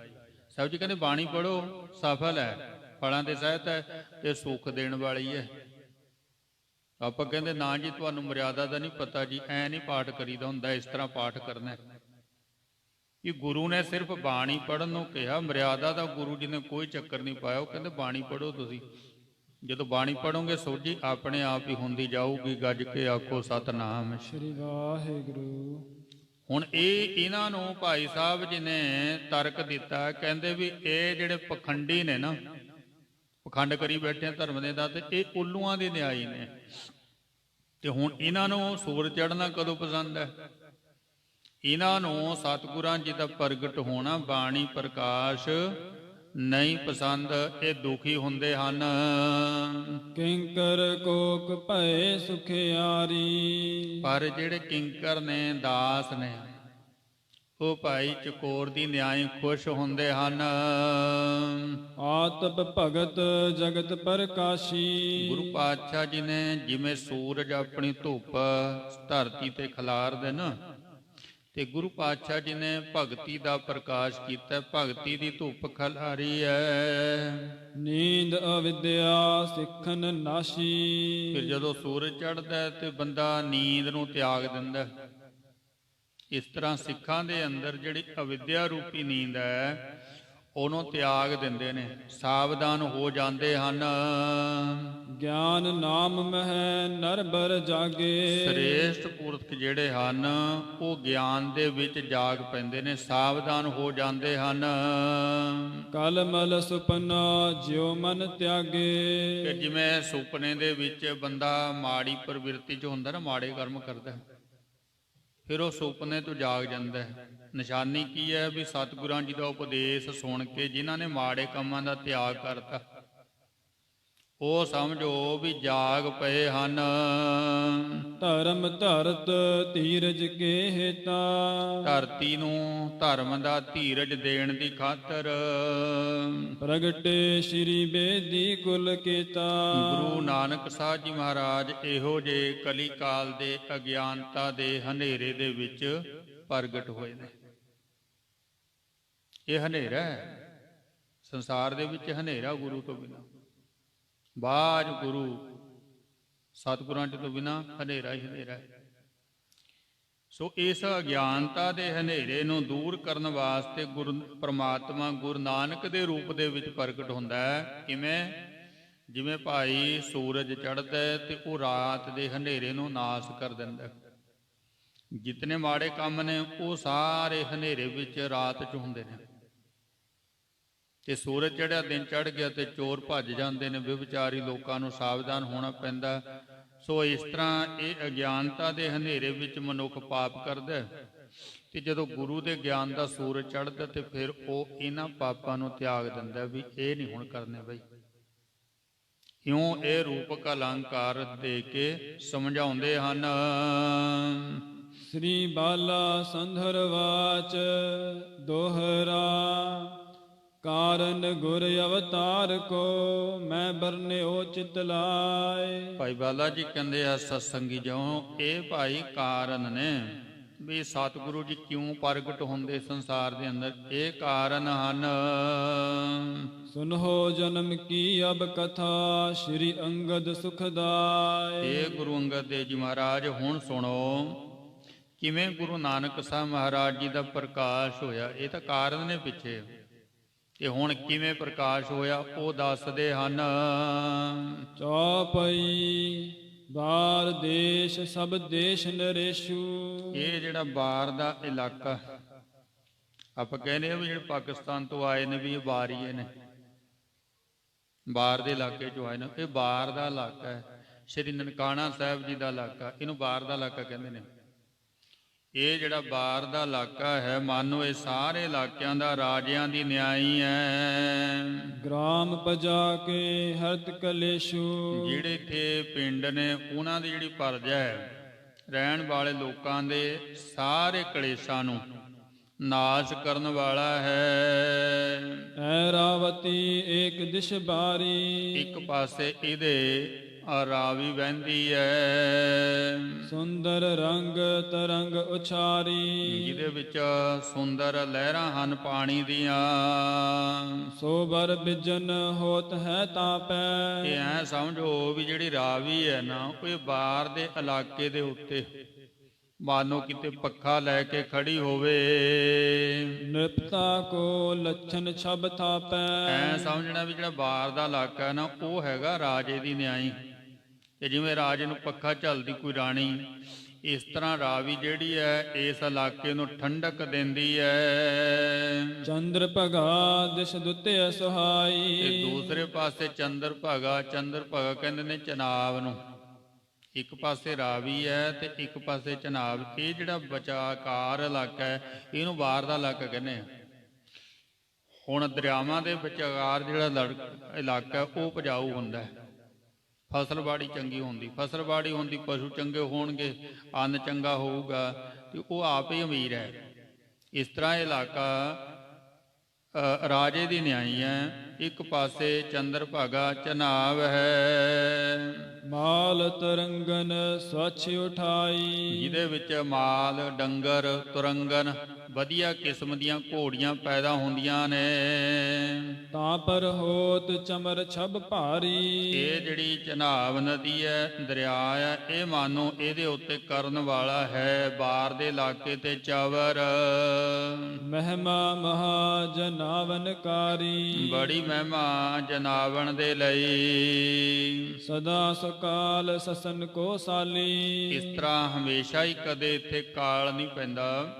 ਸਾਹਿਬ ਜੀ ਕਹਿੰਦੇ ਬਾਣੀ ਪੜ੍ਹੋ, ਸਫਲ ਹੈ, ਫਲਾਂ ਦੇ ਸਹਿਤ ਹੈ ਤੇ ਸੁੱਖ ਦੇਣ ਵਾਲੀ ਹੈ। ਆਪਾਂ ਕਹਿੰਦੇ ਨਾ ਜੀ ਤੁਹਾਨੂੰ ਮਰਿਆਦਾ ਦਾ ਨਹੀਂ ਪਤਾ ਜੀ, ਐ ਨਹੀਂ ਪਾਠ ਕਰੀਦਾ ਹੁੰਦਾ, ਇਸ ਤਰ੍ਹਾਂ ਪਾਠ ਕਰਨਾ। ਕਿ ਗੁਰੂ ਨੇ ਸਿਰਫ ਬਾਣੀ ਪੜ੍ਹਨ ਨੂੰ ਕਿਹਾ, ਮਰਿਆਦਾ ਦਾ ਗੁਰੂ ਜੀ ਨੇ ਕੋਈ ਚੱਕਰ ਨਹੀਂ ਪਾਇਆ। ਉਹ ਕਹਿੰਦੇ ਬਾਣੀ ਪੜ੍ਹੋ ਤੁਸੀਂ, ਜਦੋਂ ਬਾਣੀ ਪੜ੍ਹੋਗੇ ਸੋਝੀ ਆਪਣੇ ਆਪ ਹੀ ਹੁੰਦੀ ਜਾਊਗੀ। ਗੱਜ ਕੇ ਆਖੋ ਸਤਿਨਾਮ ਸ੍ਰੀ ਵਾਹਿਗੁਰੂ। ਹੁਣ ਇਹਨਾਂ ਨੂੰ ਭਾਈ ਸਾਹਿਬ ਜੀ ਨੇ ਤਰਕ ਦਿੱਤਾ, ਕਹਿੰਦੇ ਵੀ ਇਹ ਜਿਹੜੇ ਪਖੰਡੀ ਨੇ ਨਾ, ਪਖੰਡ ਕਰੀ ਬੈਠੇ ਆ ਧਰਮ ਦੇ ਦਾ, ਤੇ ਇਹ ਉੱਲੂਆਂ ਦੇ ਨਿਆਈ ਨੇ। ਤੇ ਹੁਣ ਇਹਨਾਂ ਨੂੰ ਸੂਰਜ ਚੜ੍ਹਨਾ ਕਦੋਂ ਪਸੰਦ ਹੈ? ਇਹਨਾਂ ਨੂੰ ਸਤਿਗੁਰਾਂ ਜੀ ਦਾ ਪ੍ਰਗਟ ਹੋਣਾ, ਬਾਣੀ ਪ੍ਰਕਾਸ਼ ਨਹੀਂ ਪਸੰਦ। ਇਹ ਦੁਖੀ ਹੁੰਦੇ ਹਨ। ਕਿੰਕਰ ਕੋਕ ਭਏ ਸੁਖਿਆਰੀ। ਪਰ ਜਿਹੜੇ ਕਿੰਕਰ ਨੇ, ਦਾਸ ਨੇ, ਉਹ ਭਾਈ ਚਕੋਰ ਦੀ ਨਿਆਈ ਖੁਸ਼ ਹੁੰਦੇ ਹਨ। ਆਤਪ ਭਗਤ ਜਗਤ ਪ੍ਰਕਾਸ਼ੀ। ਗੁਰੂ ਪਾਤਸ਼ਾਹ ਜੀ ਨੇ ਜਿਵੇਂ ਸੂਰਜ ਆਪਣੀ ਧੁੱਪ ਧਰਤੀ ਤੇ ਖਿਲਾਰਦੇ ਨਾ, ਤੇ ਗੁਰੂ ਪਾਤਸ਼ਾਹ ਜੀ ਨੇ ਭਗਤੀ ਦਾ ਪ੍ਰਕਾਸ਼ ਕੀਤਾ, ਭਗਤੀ ਦੀ ਧੁੱਪ ਖਿਲਾਰੀ ਹੈ। ਨੀਂਦ ਅਵਿਦਿਆ ਸਿੱਖਨ ਨਾਸ਼ੀ। ਫਿਰ ਜਦੋਂ ਸੂਰਜ ਚੜ੍ਹਦਾ ਤੇ ਬੰਦਾ ਨੀਂਦ ਨੂੰ ਤਿਆਗ ਦਿੰਦਾ। ਇਸ ਤਰ੍ਹਾਂ ਸਿੱਖਾਂ ਦੇ ਅੰਦਰ ਜਿਹੜੀ ਅਵਿਦਿਆ ਰੂਪੀ ਨੀਂਦ ਹੈ ਉਹਨੂੰ ਤਿਆਗ ਦਿੰਦੇ ਨੇ, ਸਾਵਧਾਨ ਹੋ ਜਾਂਦੇ ਹਨ। ਗਿਆਨ ਨਾਮ ਮਹਿ ਨਰਬਰ ਜਾਗੇ। ਸ੍ਰੇਸ਼ਟ ਪੁਰਖ ਜਿਹੜੇ ਹਨ ਉਹ ਗਿਆਨ ਦੇ ਵਿੱਚ ਜਾਗ ਪੈਂਦੇ ਨੇ, ਸਾਵਧਾਨ ਹੋ ਜਾਂਦੇ ਹਨ। ਕਲਮਲ ਸੁਪਨਾ ਜਿਉ ਮਨ ਤਿਆਗੇ। ਕਿ ਜਿਵੇਂ ਸੁਪਨੇ ਦੇ ਵਿੱਚ ਬੰਦਾ ਮਾੜੀ ਪ੍ਰਵਿਰਤੀ 'ਚ ਹੁੰਦਾ ਨਾ, ਮਾੜੇ ਕਰਮ ਕਰਦਾ, ਫਿਰ ਉਹ ਸੁਪਨੇ ਤੋਂ ਜਾਗ ਜਾਂਦਾ ਹੈ। ਨਿਸ਼ਾਨੀ ਕੀ ਹੈ? ਵੀ ਸਤਿਗੁਰਾਂ ਜੀ ਦਾ ਉਪਦੇਸ਼ ਸੁਣ ਕੇ ਜਿਨ੍ਹਾਂ ਨੇ ਮਾੜੇ ਕੰਮਾਂ ਦਾ ਤਿਆਗ ਕਰਤਾ, ਉਹ ਸਮਝੋ ਵੀ ਜਾਗ ਪਏ ਹਨ। ਧਰਮ ਧਰਤ ਧੀਰਜ ਕੇ ਹੇਤਾ। ਧਰਤੀ ਨੂੰ ਧਰਮ ਦਾ ਧੀਰਜ ਦੇਣ ਦੀ ਖਾਤਰ ਪ੍ਰਗਟੇ ਸ਼੍ਰੀ ਬੇਦੀ ਕੁਲ ਕੀਤਾ। ਗੁਰੂ ਨਾਨਕ ਸਾਹਿਬ ਜੀ ਮਹਾਰਾਜ ਇਹੋ ਜਿਹੇ ਕਲੀ ਕਾਲ ਦੇ ਅਗਿਆਨਤਾ ਦੇ ਹਨੇਰੇ ਦੇ ਵਿੱਚ ਪ੍ਰਗਟ ਹੋਏ ਨੇ। ਇਹ ਹਨੇਰਾ ਹੈ, ਸੰਸਾਰ ਦੇ ਵਿੱਚ ਹਨੇਰਾ ਗੁਰੂ ਤੋਂ ਬਿਨਾਂ, ਬਾਝ ਗੁਰੂ ਸਤਿਗੁਰਾਂ ਤੋਂ ਬਿਨਾਂ ਹਨੇਰਾ ਹੀ ਹਨੇਰਾ ਹੈ। ਸੋ ਇਸ ਅਗਿਆਨਤਾ ਦੇ ਹਨੇਰੇ ਨੂੰ ਦੂਰ ਕਰਨ ਵਾਸਤੇ ਗੁਰੂ ਪਰਮਾਤਮਾ ਗੁਰੂ ਨਾਨਕ ਦੇ ਰੂਪ ਦੇ ਵਿੱਚ ਪ੍ਰਗਟ ਹੁੰਦਾ ਹੈ। ਕਿਵੇਂ? ਜਿਵੇਂ ਭਾਈ ਸੂਰਜ ਚੜ੍ਹਦਾ ਹੈ ਤੇ ਉਹ ਰਾਤ ਦੇ ਹਨੇਰੇ ਨੂੰ ਨਾਸ ਕਰ ਦਿੰਦਾ ਹੈ। ਜਿਤਨੇ ਮਾੜੇ ਕੰਮ ਨੇ ਉਹ ਸਾਰੇ ਹਨੇਰੇ ਵਿੱਚ ਰਾਤ 'ਚ ਹੁੰਦੇ ਨੇ। ਤੇ ਸੂਰਜ ਚੜ੍ਹਿਆ, ਦਿਨ ਚੜ੍ਹ ਗਿਆ ਤੇ ਚੋਰ ਭੱਜ ਜਾਂਦੇ ਨੇ, ਵਿਵਚਾਰੀ ਲੋਕਾਂ ਨੂੰ ਸਾਵਧਾਨ ਹੋਣਾ ਪੈਂਦਾ। ਸੋ ਇਸ ਤਰ੍ਹਾਂ ਇਹ ਅਗਿਆਨਤਾ ਦੇ ਹਨੇਰੇ ਵਿੱਚ ਮਨੁੱਖ ਪਾਪ ਕਰਦਾ ਹੈ। ਤੇ ਜਦੋਂ ਗੁਰੂ ਦੇ ਗਿਆਨ ਦਾ ਸੂਰਜ ਚੜ੍ਹਦਾ ਤੇ ਫਿਰ ਉਹ ਇਹਨਾਂ ਪਾਪਾਂ ਨੂੰ ਤਿਆਗ ਦਿੰਦਾ ਵੀ ਇਹ ਨਹੀਂ ਹੁਣ ਕਰਨੇ ਬਈ। ਇਉਂ ਇਹ ਰੂਪਕ ਅਲੰਕਾਰ ਦੇ ਕੇ ਸਮਝਾਉਂਦੇ ਹਨ। ਸ੍ਰੀ ਬਾਲਾ ਸੰਧਰ ਵਾਚ ਦੋਹਰਾ ਕਾਰਨ ਗੁਰ ਅਵਤਾਰ ਕੋ ਮੈਂ ਬਰਨਿਓ ਚਿਤ ਲਾਏ। ਭਾਈ ਬਾਲਾ ਜੀ ਕਹਿੰਦੇ ਆ ਸਤਸੰਗੀ ਜੋ ਇਹ ਭਾਈ ਕਾਰਨ ਨੇ ਵੀ ਸਤਿਗੁਰੂ ਜੀ ਕਿਉਂ ਪ੍ਰਗਟ ਹੁੰਦੇ ਸੰਸਾਰ ਦੇ ਅੰਦਰ, ਇਹ ਕਾਰਨ ਹਨ। ਸੁਨਹੁ ਜਨਮ ਕੀ ਅਬ ਕਥਾ ਸ੍ਰੀ ਅੰਗਦ ਸੁਖਦਾਇ। ਇਹ ਗੁਰੂ ਅੰਗਦ ਦੇਵ ਜੀ ਮਹਾਰਾਜ ਹੁਣ ਸੁਣੋ ਕਿਵੇਂ ਗੁਰੂ ਨਾਨਕ ਸਾਹਿਬ ਮਹਾਰਾਜ ਜੀ ਦਾ ਪ੍ਰਕਾਸ਼ ਹੋਇਆ। ਇਹ ਤਾਂ ਕਾਰਨ ਨੇ ਪਿੱਛੇ, ਤੇ ਹੁਣ ਕਿਵੇਂ ਪ੍ਰਕਾਸ਼ ਹੋਇਆ ਉਹ ਦੱਸਦੇ ਹਨ। ਚੌਪਈ ਬਾਰ ਦੇਸ਼ ਸਭ ਦੇਸ਼ ਨਰੇਸ਼ੂ। ਇਹ ਜਿਹੜਾ ਬਾਰ ਦਾ ਇਲਾਕਾ ਆਪਾਂ ਕਹਿੰਦੇ ਆ ਵੀ ਜਿਹੜੇ ਪਾਕਿਸਤਾਨ ਤੋਂ ਆਏ ਨੇ ਵੀ ਇਹ ਬਾਰੀਏ ਨੇ, ਬਾਰ ਦੇ ਇਲਾਕੇ ਚੋਂ ਆਏ ਨੇ। ਇਹ ਬਾਰ ਦਾ ਇਲਾਕਾ ਹੈ, ਸ਼੍ਰੀ ਨਨਕਾਣਾ ਸਾਹਿਬ ਜੀ ਦਾ ਇਲਾਕਾ, ਇਹਨੂੰ ਬਾਰ ਦਾ ਇਲਾਕਾ ਕਹਿੰਦੇ ਨੇ। ਇਹ ਜਿਹੜਾ ਬਾਰ ਦਾ ਇਲਾਕਾ ਹੈ, ਮੰਨੋ ਇਹ ਸਾਰੇ ਇਲਾਕਿਆਂ ਦਾ ਰਾਜਿਆਂ ਦੀ ਨਿਆਈ ਹੈ। ਗ੍ਰਾਮ ਪਜਾ ਕੇ ਹਰਤ ਕਲੇਸ਼ੂ। ਜਿਹੜੇ ਇੱਥੇ ਪਿੰਡ ਨੇ ਉਹਨਾਂ ਦੀ ਜਿਹੜੀ ਪਰਜਾ ਹੈ, ਰਹਿਣ ਵਾਲੇ ਲੋਕਾਂ ਦੇ ਸਾਰੇ ਕਲੇਸ਼ਾਂ ਨੂੰ ਨਾਸ਼ ਕਰਨ ਵਾਲਾ ਹੈ। ਐਰਾਵਤੀ ਏਕ ਦਿਸ਼ ਬਾਰੀ। ਇੱਕ ਪਾਸੇ ਇਹਦੇ ਰਾਵੀ ਵਹਿੰਦੀ ਹੈ, ਸੁੰਦਰ ਰੰਗ ਤਰੰਗ ਉਛਾਰੀ। ਜਿਹਦੇ ਵਿੱਚ ਸੁੰਦਰ ਲਹਿਰਾਂ ਹਨ ਪਾਣੀ ਦੀਆਂ। ਸੋਬਰ ਬਿਜਨ ਹੋਤ ਹੈ ਤਾਪੈ। ਇਹ ਐ ਸਮਝੋ ਵੀ ਜਿਹੜੀ ਰਾਵੀ ਹੈ ਨਾ, ਉਹ ਬਾਹਰ ਦੇ ਇਲਾਕੇ ਦੇ ਉੱਤੇ ਮਾਨੋ ਕਿਤੇ ਪੱਖਾ ਲੈ ਕੇ ਖੜੀ ਹੋਵੇ। ਨਿਰਪਤਾ ਕੋ ਲੱਛਣ ਛਬ ਥਾਪੈ। ਐ ਸਮਝਣਾ ਵੀ ਜਿਹੜਾ ਬਾਹਰ ਦਾ ਇਲਾਕਾ ਹੈ ਨਾ, ਉਹ ਹੈਗਾ ਰਾਜੇ ਦੀ ਨਿਆਈ। ਤੇ ਜਿਵੇਂ ਰਾਜੇ ਨੂੰ ਪੱਖਾ ਝੱਲਦੀ ਕੋਈ ਰਾਣੀ, ਇਸ ਤਰ੍ਹਾਂ ਰਾਵੀ ਜਿਹੜੀ ਹੈ ਇਸ ਇਲਾਕੇ ਨੂੰ ਠੰਡਕ ਦਿੰਦੀ ਹੈ। ਚੰਦਰ ਭਗਾ ਦਿਸ਼ ਦੁੱਤੇ ਸੁਹਾਈ। ਤੇ ਦੂਸਰੇ ਪਾਸੇ ਚੰਦਰ ਭਗਾ ਕਹਿੰਦੇ ਨੇ ਚਨਾਬ ਨੂੰ। ਇੱਕ ਪਾਸੇ ਰਾਵੀ ਹੈ ਤੇ ਇੱਕ ਪਾਸੇ ਚਨਾਬ। ਇਹ ਜਿਹੜਾ ਵਿਚਕਾਰ ਇਲਾਕਾ ਹੈ ਇਹਨੂੰ ਬਾਹਰ ਦਾ ਇਲਾਕਾ ਕਹਿੰਦੇ ਆ। ਹੁਣ ਦਰਿਆਵਾਂ ਦੇ ਵਿਚਕਾਰ ਜਿਹੜਾ ਇਲਾਕਾ ਉਹ ਉਪਜਾਊ ਹੁੰਦਾ ਹੈ, ਫਸਲਬਾੜੀ ਚੰਗੀ ਹੁੰਦੀ, ਫਸਲਬਾੜੀ ਹੁੰਦੀ, ਪਸ਼ੂ ਚੰਗੇ ਹੋਣਗੇ, ਅੰਨ ਚੰਗਾ ਹੋਊਗਾ ਤੇ ਉਹ ਆਪ ਹੀ ਅਮੀਰ ਹੈ। ਇਸ ਤਰ੍ਹਾਂ ਇਹ ਇਲਾਕਾ ਰਾਜੇ ਦੀ ਨਿਆਈ ਹੈ। ਇੱਕ ਪਾਸੇ ਚੰਦਰ ਭਾਗਾ ਚਨਾਬ ਹੈ। ਮਾਲ ਤਰੰਗਨ ਸਵੱਛ ਉਠਾਈ। ਜਿਹਦੇ ਵਿੱਚ ਮਾਲ ਡੰਗਰ ਤੁਰੰਗਨ ਵਧੀਆ ਕਿਸਮ ਦੀਆਂ ਘੋੜੀਆਂ ਪੈਦਾ ਹੁੰਦੀਆਂ ਨੇ। ਤਾਂ ਪਰ ਹੋਤ ਚਮਰ ਛਬ ਭਾਰੀ। ਇਹ ਜਿਹੜੀ ਚਨਾਬ ਨਦੀ ਹੈ, ਦਰਿਆ ਹੈ, ਇਹ ਮਾਨੋ ਇਹਦੇ ਉੱਤੇ ਕਰਨ ਵਾਲਾ ਹੈ ਬਾਹਰ ਦੇ ਇਲਾਕੇ ਤੇ ਚਵਰ। ਮਹਿਮਾ ਮਹਾ ਜਨਾਵਨਕਾਰੀ। ਬੜੀ ਮਹਿਮਾ ਜਨਾਵਣ ਦੇ ਲਈ। ਸਦਾ ਸਕਾਲ ਸਸਨ ਕੋ ਸਾਲੀ। ਇਸ ਤਰ੍ਹਾਂ ਹਮੇਸ਼ਾ ਹੀ ਕਦੇ ਇੱਥੇ ਕਾਲ ਨਹੀਂ ਪੈਂਦਾ,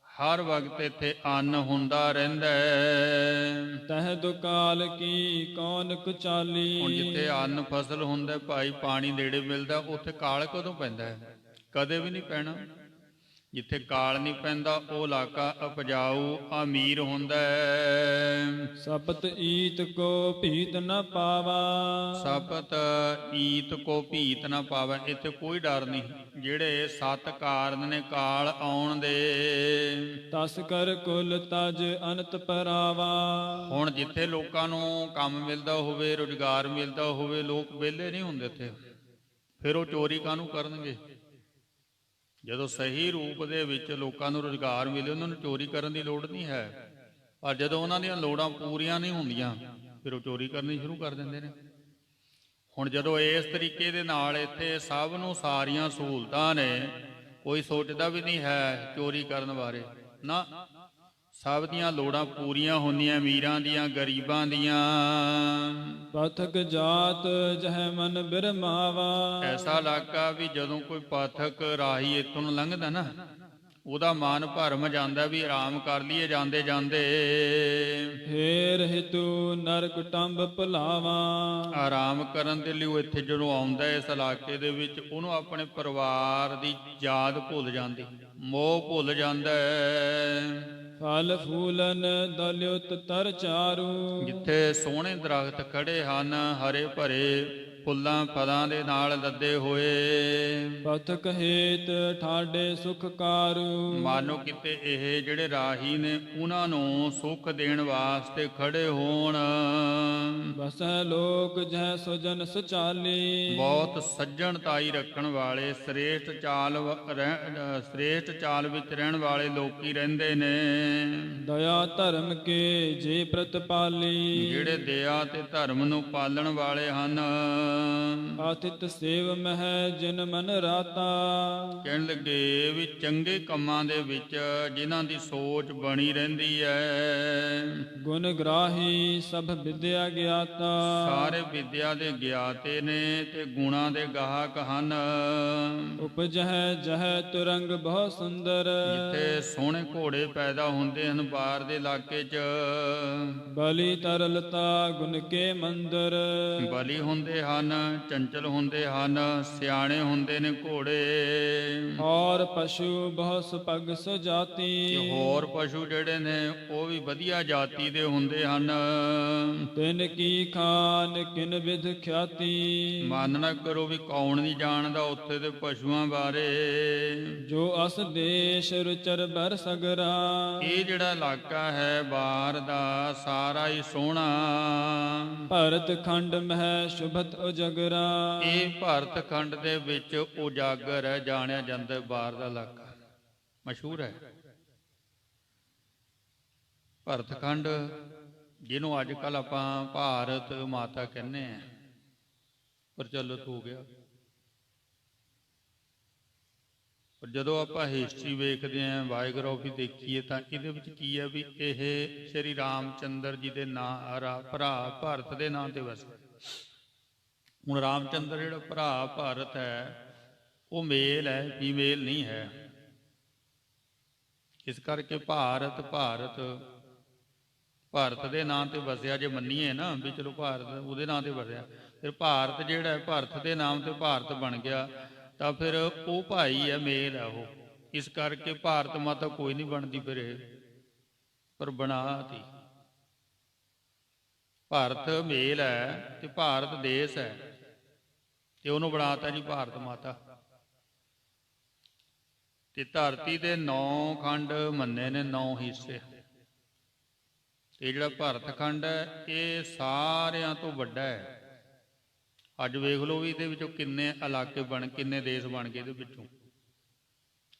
ਹਰ ਵਕਤ ਇੱਥੇ ਅੰਨ ਹੁੰਦਾ ਰਹਿੰਦਾ ਹੈ। ਤਹ ਦੁਕਾਲ ਕੀ ਕੌਣ ਕੁਚਾਲੀ। ਹੁਣ ਜਿੱਥੇ ਅੰਨ ਫਸਲ ਹੁੰਦਾ ਭਾਈ, ਪਾਣੀ ਨੇੜੇ ਮਿਲਦਾ, ਉੱਥੇ ਕਾਲ ਕਦੋਂ ਪੈਂਦਾ ਹੈ? ਕਦੇ ਵੀ ਨਹੀਂ ਪੈਣਾ। ਜਿੱਥੇ ਕਾਲ ਨਹੀਂ ਪੈਂਦਾ ਉਹ ਇਲਾਕਾ ਉਪਜਾਊ ਅਮੀਰ ਹੁੰਦਾ ਹੈ। ਸਪਤ ਈਤ ਕੋ ਭੀਤ ਨ ਪਾਵਾ। ਸਪਤ ਈਤ ਕੋ ਭੀਤ ਨਾ ਪਾਵੈ। ਇੱਥੇ ਕੋਈ ਡਰ ਨਹੀਂ। ਜਿਹੜੇ 7 ਕਾਰਨ ਨੇ ਕਾਲ ਆਉਣ ਦੇ। ਤਸ ਕਰ ਕੁਲ ਤਜ ਅਨੰਤ ਪਰਾਵਾ। ਹੁਣ ਜਿੱਥੇ ਲੋਕਾਂ ਨੂੰ ਕੰਮ ਮਿਲਦਾ ਹੋਵੇ, ਰੁਜ਼ਗਾਰ ਮਿਲਦਾ ਹੋਵੇ, ਲੋਕ ਵਿਹਲੇ ਨਹੀਂ ਹੁੰਦੇ ਇੱਥੇ। ਫਿਰ ਉਹ ਚੋਰੀ ਕਾਹਨੂੰ ਕਰਨਗੇ? ਜਦੋਂ ਸਹੀ ਰੂਪ ਦੇ ਵਿੱਚ ਲੋਕਾਂ ਨੂੰ ਰੁਜ਼ਗਾਰ ਮਿਲੇ, ਉਹਨਾਂ ਨੂੰ ਚੋਰੀ ਕਰਨ ਦੀ ਲੋੜ ਨਹੀਂ ਹੈ। ਪਰ ਜਦੋਂ ਉਹਨਾਂ ਦੀਆਂ ਲੋੜਾਂ ਪੂਰੀਆਂ ਨਹੀਂ ਹੁੰਦੀਆਂ, ਫਿਰ ਉਹ ਚੋਰੀ ਕਰਨੀ ਸ਼ੁਰੂ ਕਰ ਦਿੰਦੇ ਨੇ। ਹੁਣ ਜਦੋਂ ਇਸ ਤਰੀਕੇ ਦੇ ਨਾਲ ਇੱਥੇ ਸਭ ਨੂੰ ਸਾਰੀਆਂ ਸਹੂਲਤਾਂ ਨੇ, ਕੋਈ ਸੋਚਦਾ ਵੀ ਨਹੀਂ ਹੈ ਚੋਰੀ ਕਰਨ ਬਾਰੇ ਨਾ। ਸਭ ਦੀਆਂ ਲੋੜਾਂ ਪੂਰੀਆਂ ਹੁੰਦੀਆਂ, ਅਮੀਰਾਂ ਦੀਆਂ, ਗਰੀਬਾਂ ਦੀਆਂ। ਪਥਕ ਜਾਤ ਜਹ ਮਨ ਬਿਰਮਾਵਾ। ਐਸਾ ਇਲਾਕਾ ਵੀ ਜਦੋਂ ਕੋਈ ਪਾਠਕ ਰਾਹੀ ਇੱਥੋਂ ਨੂੰ ਲੰਘਦਾ ਨਾ, ਉਹਦਾ ਮਨ ਭਰਮ ਜਾਂਦਾ ਵੀ ਆਰਾਮ ਕਰ ਲਈਏ ਜਾਂਦੇ ਜਾਂਦੇ। ਫੇਰ ਹਿਤੂ ਨਰਕ ਟੰਬ ਭੁਲਾਵਾ। ਆਰਾਮ ਕਰਨ ਦੇ ਲਈ ਉਹ ਇੱਥੇ ਜਦੋਂ ਆਉਂਦਾ ਇਸ ਇਲਾਕੇ ਦੇ ਵਿੱਚ, ਉਹਨੂੰ ਆਪਣੇ ਪਰਿਵਾਰ ਦੀ ਯਾਦ ਭੁੱਲ ਜਾਂਦੀ, ਮੋਹ ਭੁੱਲ ਜਾਂਦਾ ਹੈ। ਫਲ ਫੂਲਨ ਦਲਿਉਤ ਤਰ ਚਾਰੂ। ਜਿੱਥੇ ਸੋਹਣੇ ਦਰਖਤ ਖੜੇ ਹਨ, ਹਰੇ ਭਰੇ ਫੁੱਲਾਂ ਫਲਾਂ ਦੇ ਨਾਲ ਲੱਦੇ ਹੋਏ। ਪਥਕ ਹੇਤ ਠਾਡੇ ਸੁਖ ਕਾਰੂ। ਮਾਨੋ ਕਿਤੇ ਇਹ ਜਿਹੜੇ ਰਾਹੀ ਨੇ ਉਹਨਾਂ ਨੂੰ ਸੁੱਖ ਦੇਣ ਵਾਸਤੇ ਖੜੇ ਹੋਣ। ਬਸੈ ਲੋਕ ਜਹ ਸੁਜਨ ਸੁਚਾਲੀ। ਬਹੁਤ ਸੱਜਣਤਾਈ ਰੱਖਣ ਵਾਲੇ, ਸ੍ਰੇਸ਼ਟ ਚਾਲ ਵਿੱਚ ਰਹਿਣ ਵਾਲੇ ਲੋਕੀ ਰਹਿੰਦੇ ਨੇ। ਦਇਆ ਧਰਮ ਕੇ ਜੇ ਪ੍ਰਤਪਾਲੀ। ਜਿਹੜੇ ਦਇਆ ਤੇ ਧਰਮ ਨੂੰ ਪਾਲਣ ਵਾਲੇ ਹਨ। ਆਤਿਤ ਸੇਵ ਮਹਿ ਜਿਨ ਮਨ ਰਾਤਾ। ਕਹਿਣ ਲੱਗੇ ਵੀ ਚੰਗੇ ਕੰਮਾਂ ਦੇ ਵਿੱਚ ਜਿਨ੍ਹਾਂ ਦੀ ਸੋਚ ਬਣੀ ਰਹਿੰਦੀ ਹੈ। ਗੁਣ ਗ੍ਰਾਹੀ ਸਭ ਵਿਦਿਆ ਗਿਆਤਾ। ਸਾਰੇ ਵਿਦਿਆ ਦੇ ਗਿਆਤੇ ਨੇ ਤੇ ਗੁਣਾਂ ਦੇ ਗਾਹਕ ਹਨ। ਉਪਜਹਿ ਜਹ ਤੁਰੰਗ ਬਹੁਤ ਸੁੰਦਰ। ਜਿੱਥੇ ਸੋਹਣੇ ਘੋੜੇ ਪੈਦਾ ਹੁੰਦੇ ਹਨ ਬਾਹਰ ਦੇ ਇਲਾਕੇ 'ਚ। ਬਲੀ ਤਰਲਤਾ ਗੁਣ ਕੇ ਮੰਦਰ। ਬਲੀ ਹੁੰਦੇ ਹਨ, ਚੰਚਲ ਹੁੰਦੇ ਹਨ, ਸਿਆਣੇ ਹੁੰਦੇ ਨੇ ਘੋੜੇ। ਔਰ ਪਸ਼ੂ ਬਹੁ ਸੁਪਗ ਸੁਜਾਤੀ। ਹੋਰ ਪਸ਼ੂ ਜਿਹੜੇ ਨੇ ਉਹ ਵੀ ਵਧੀਆ ਜਾਤੀ ਦੇ ਹੁੰਦੇ ਹਨ। ਤਿਨ ਕੀ ਖਾਨ ਕਿਨ ਵਿਧ ਖਿਆਤੀ। ਮਨ ਨਾ ਕਰੋ ਵੀ ਕੌਣ ਨਹੀਂ ਜਾਣਦਾ ਉੱਥੇ ਦੇ ਪਸ਼ੂਆਂ ਬਾਰੇ। ਜੋ ਅਸ ਦੇਸ਼ ਰੁਚਰ ਬਰ ਸਗਰਾ। ਇਹ ਜਿਹੜਾ ਇਲਾਕਾ ਹੈ ਬਾਹਰ ਦਾ, ਸਾਰਾ ਹੀ ਸੋਹਣਾ। ਭਰਤ ਖੰਡ ਮਹਿ ਸ਼ੁਭਤ ਉਜਗਰਾ। ਇਹ ਭਾਰਤ ਖੰਡ ਦੇ ਵਿੱਚ ਉਜਾਗਰ ਹੈ, ਜਾਣਿਆ ਜਾਂਦਾ ਬਾਹਰ ਦਾ ਇਲਾਕਾ, ਮਸ਼ਹੂਰ ਹੈ ਭਾਰਤ ਖੰਡ, ਜਿਹਨੂੰ ਅੱਜ ਕੱਲ੍ਹ ਆਪਾਂ ਭਾਰਤ ਮਾਤਾ ਕਹਿੰਦੇ ਆ, ਪ੍ਰਚਲਿਤ ਹੋ ਗਿਆ। ਪਰ ਜਦੋਂ ਆਪਾਂ ਹਿਸਟਰੀ ਵੇਖਦੇ ਹਾਂ, ਬਾਇਓਗ੍ਰਾਫੀ ਦੇਖੀਏ, ਤਾਂ ਇਹਦੇ ਵਿੱਚ ਕੀ ਹੈ ਵੀ ਇਹ ਸ਼੍ਰੀ ਰਾਮ ਚੰਦਰ ਜੀ ਦੇ ਨਾਂ, ਭਰਾ ਭਾਰਤ ਦੇ ਨਾਂ ਤੇ ਵਸੇ। ਹੁਣ ਰਾਮ ਚੰਦਰ ਜਿਹੜਾ ਭਰਾ ਭਾਰਤ ਹੈ ਉਹ ਮੇਲ ਹੈ, ਫੀਮੇਲ ਨਹੀਂ ਹੈ। ਇਸ ਕਰਕੇ ਭਾਰਤ ਭਾਰਤ ਦੇ ਨਾਂ ਤੇ ਵਸਿਆ। ਜੇ ਮੰਨੀਏ ਨਾ ਵੀ ਚਲੋ ਭਾਰਤ ਉਹਦੇ ਨਾਂ ਤੇ ਵਸਿਆ, ਫਿਰ ਭਾਰਤ ਜਿਹੜਾ ਹੈ ਭਾਰਤ ਦੇ ਨਾਮ ਤੇ ਭਾਰਤ ਬਣ ਗਿਆ, ਤਾਂ ਫਿਰ ਉਹ ਭਾਈ ਹੈ, ਮੇਲ ਹੈ ਉਹ। ਇਸ ਕਰਕੇ ਭਾਰਤ ਮਾਤਾ ਕੋਈ ਨਹੀਂ ਬਣਦੀ ਫਿਰ ਇਹ, ਪਰ ਬਣਾਤੀ। ਭਾਰਤ ਮੇਲ ਹੈ ਤੇ ਭਾਰਤ ਦੇਸ਼ ਹੈ, ਤੇ ਉਹਨੂੰ ਬਣਾਤਾ ਜੀ ਭਾਰਤ ਮਾਤਾ। ਤੇ ਧਰਤੀ ਦੇ 9 ਖੰਡ ਮੰਨੇ ਨੇ, 9 ਹਿੱਸੇ। ਇਹ ਜਿਹੜਾ ਭਾਰਤ ਖੰਡ ਹੈ ਇਹ ਸਾਰਿਆਂ ਤੋਂ ਵੱਡਾ ਹੈ। ਅੱਜ ਵੇਖ ਲਓ ਵੀ ਇਹਦੇ ਵਿੱਚੋਂ ਕਿੰਨੇ ਇਲਾਕੇ ਕਿੰਨੇ ਦੇਸ਼ ਬਣ ਗਏ, ਇਹਦੇ ਵਿੱਚੋਂ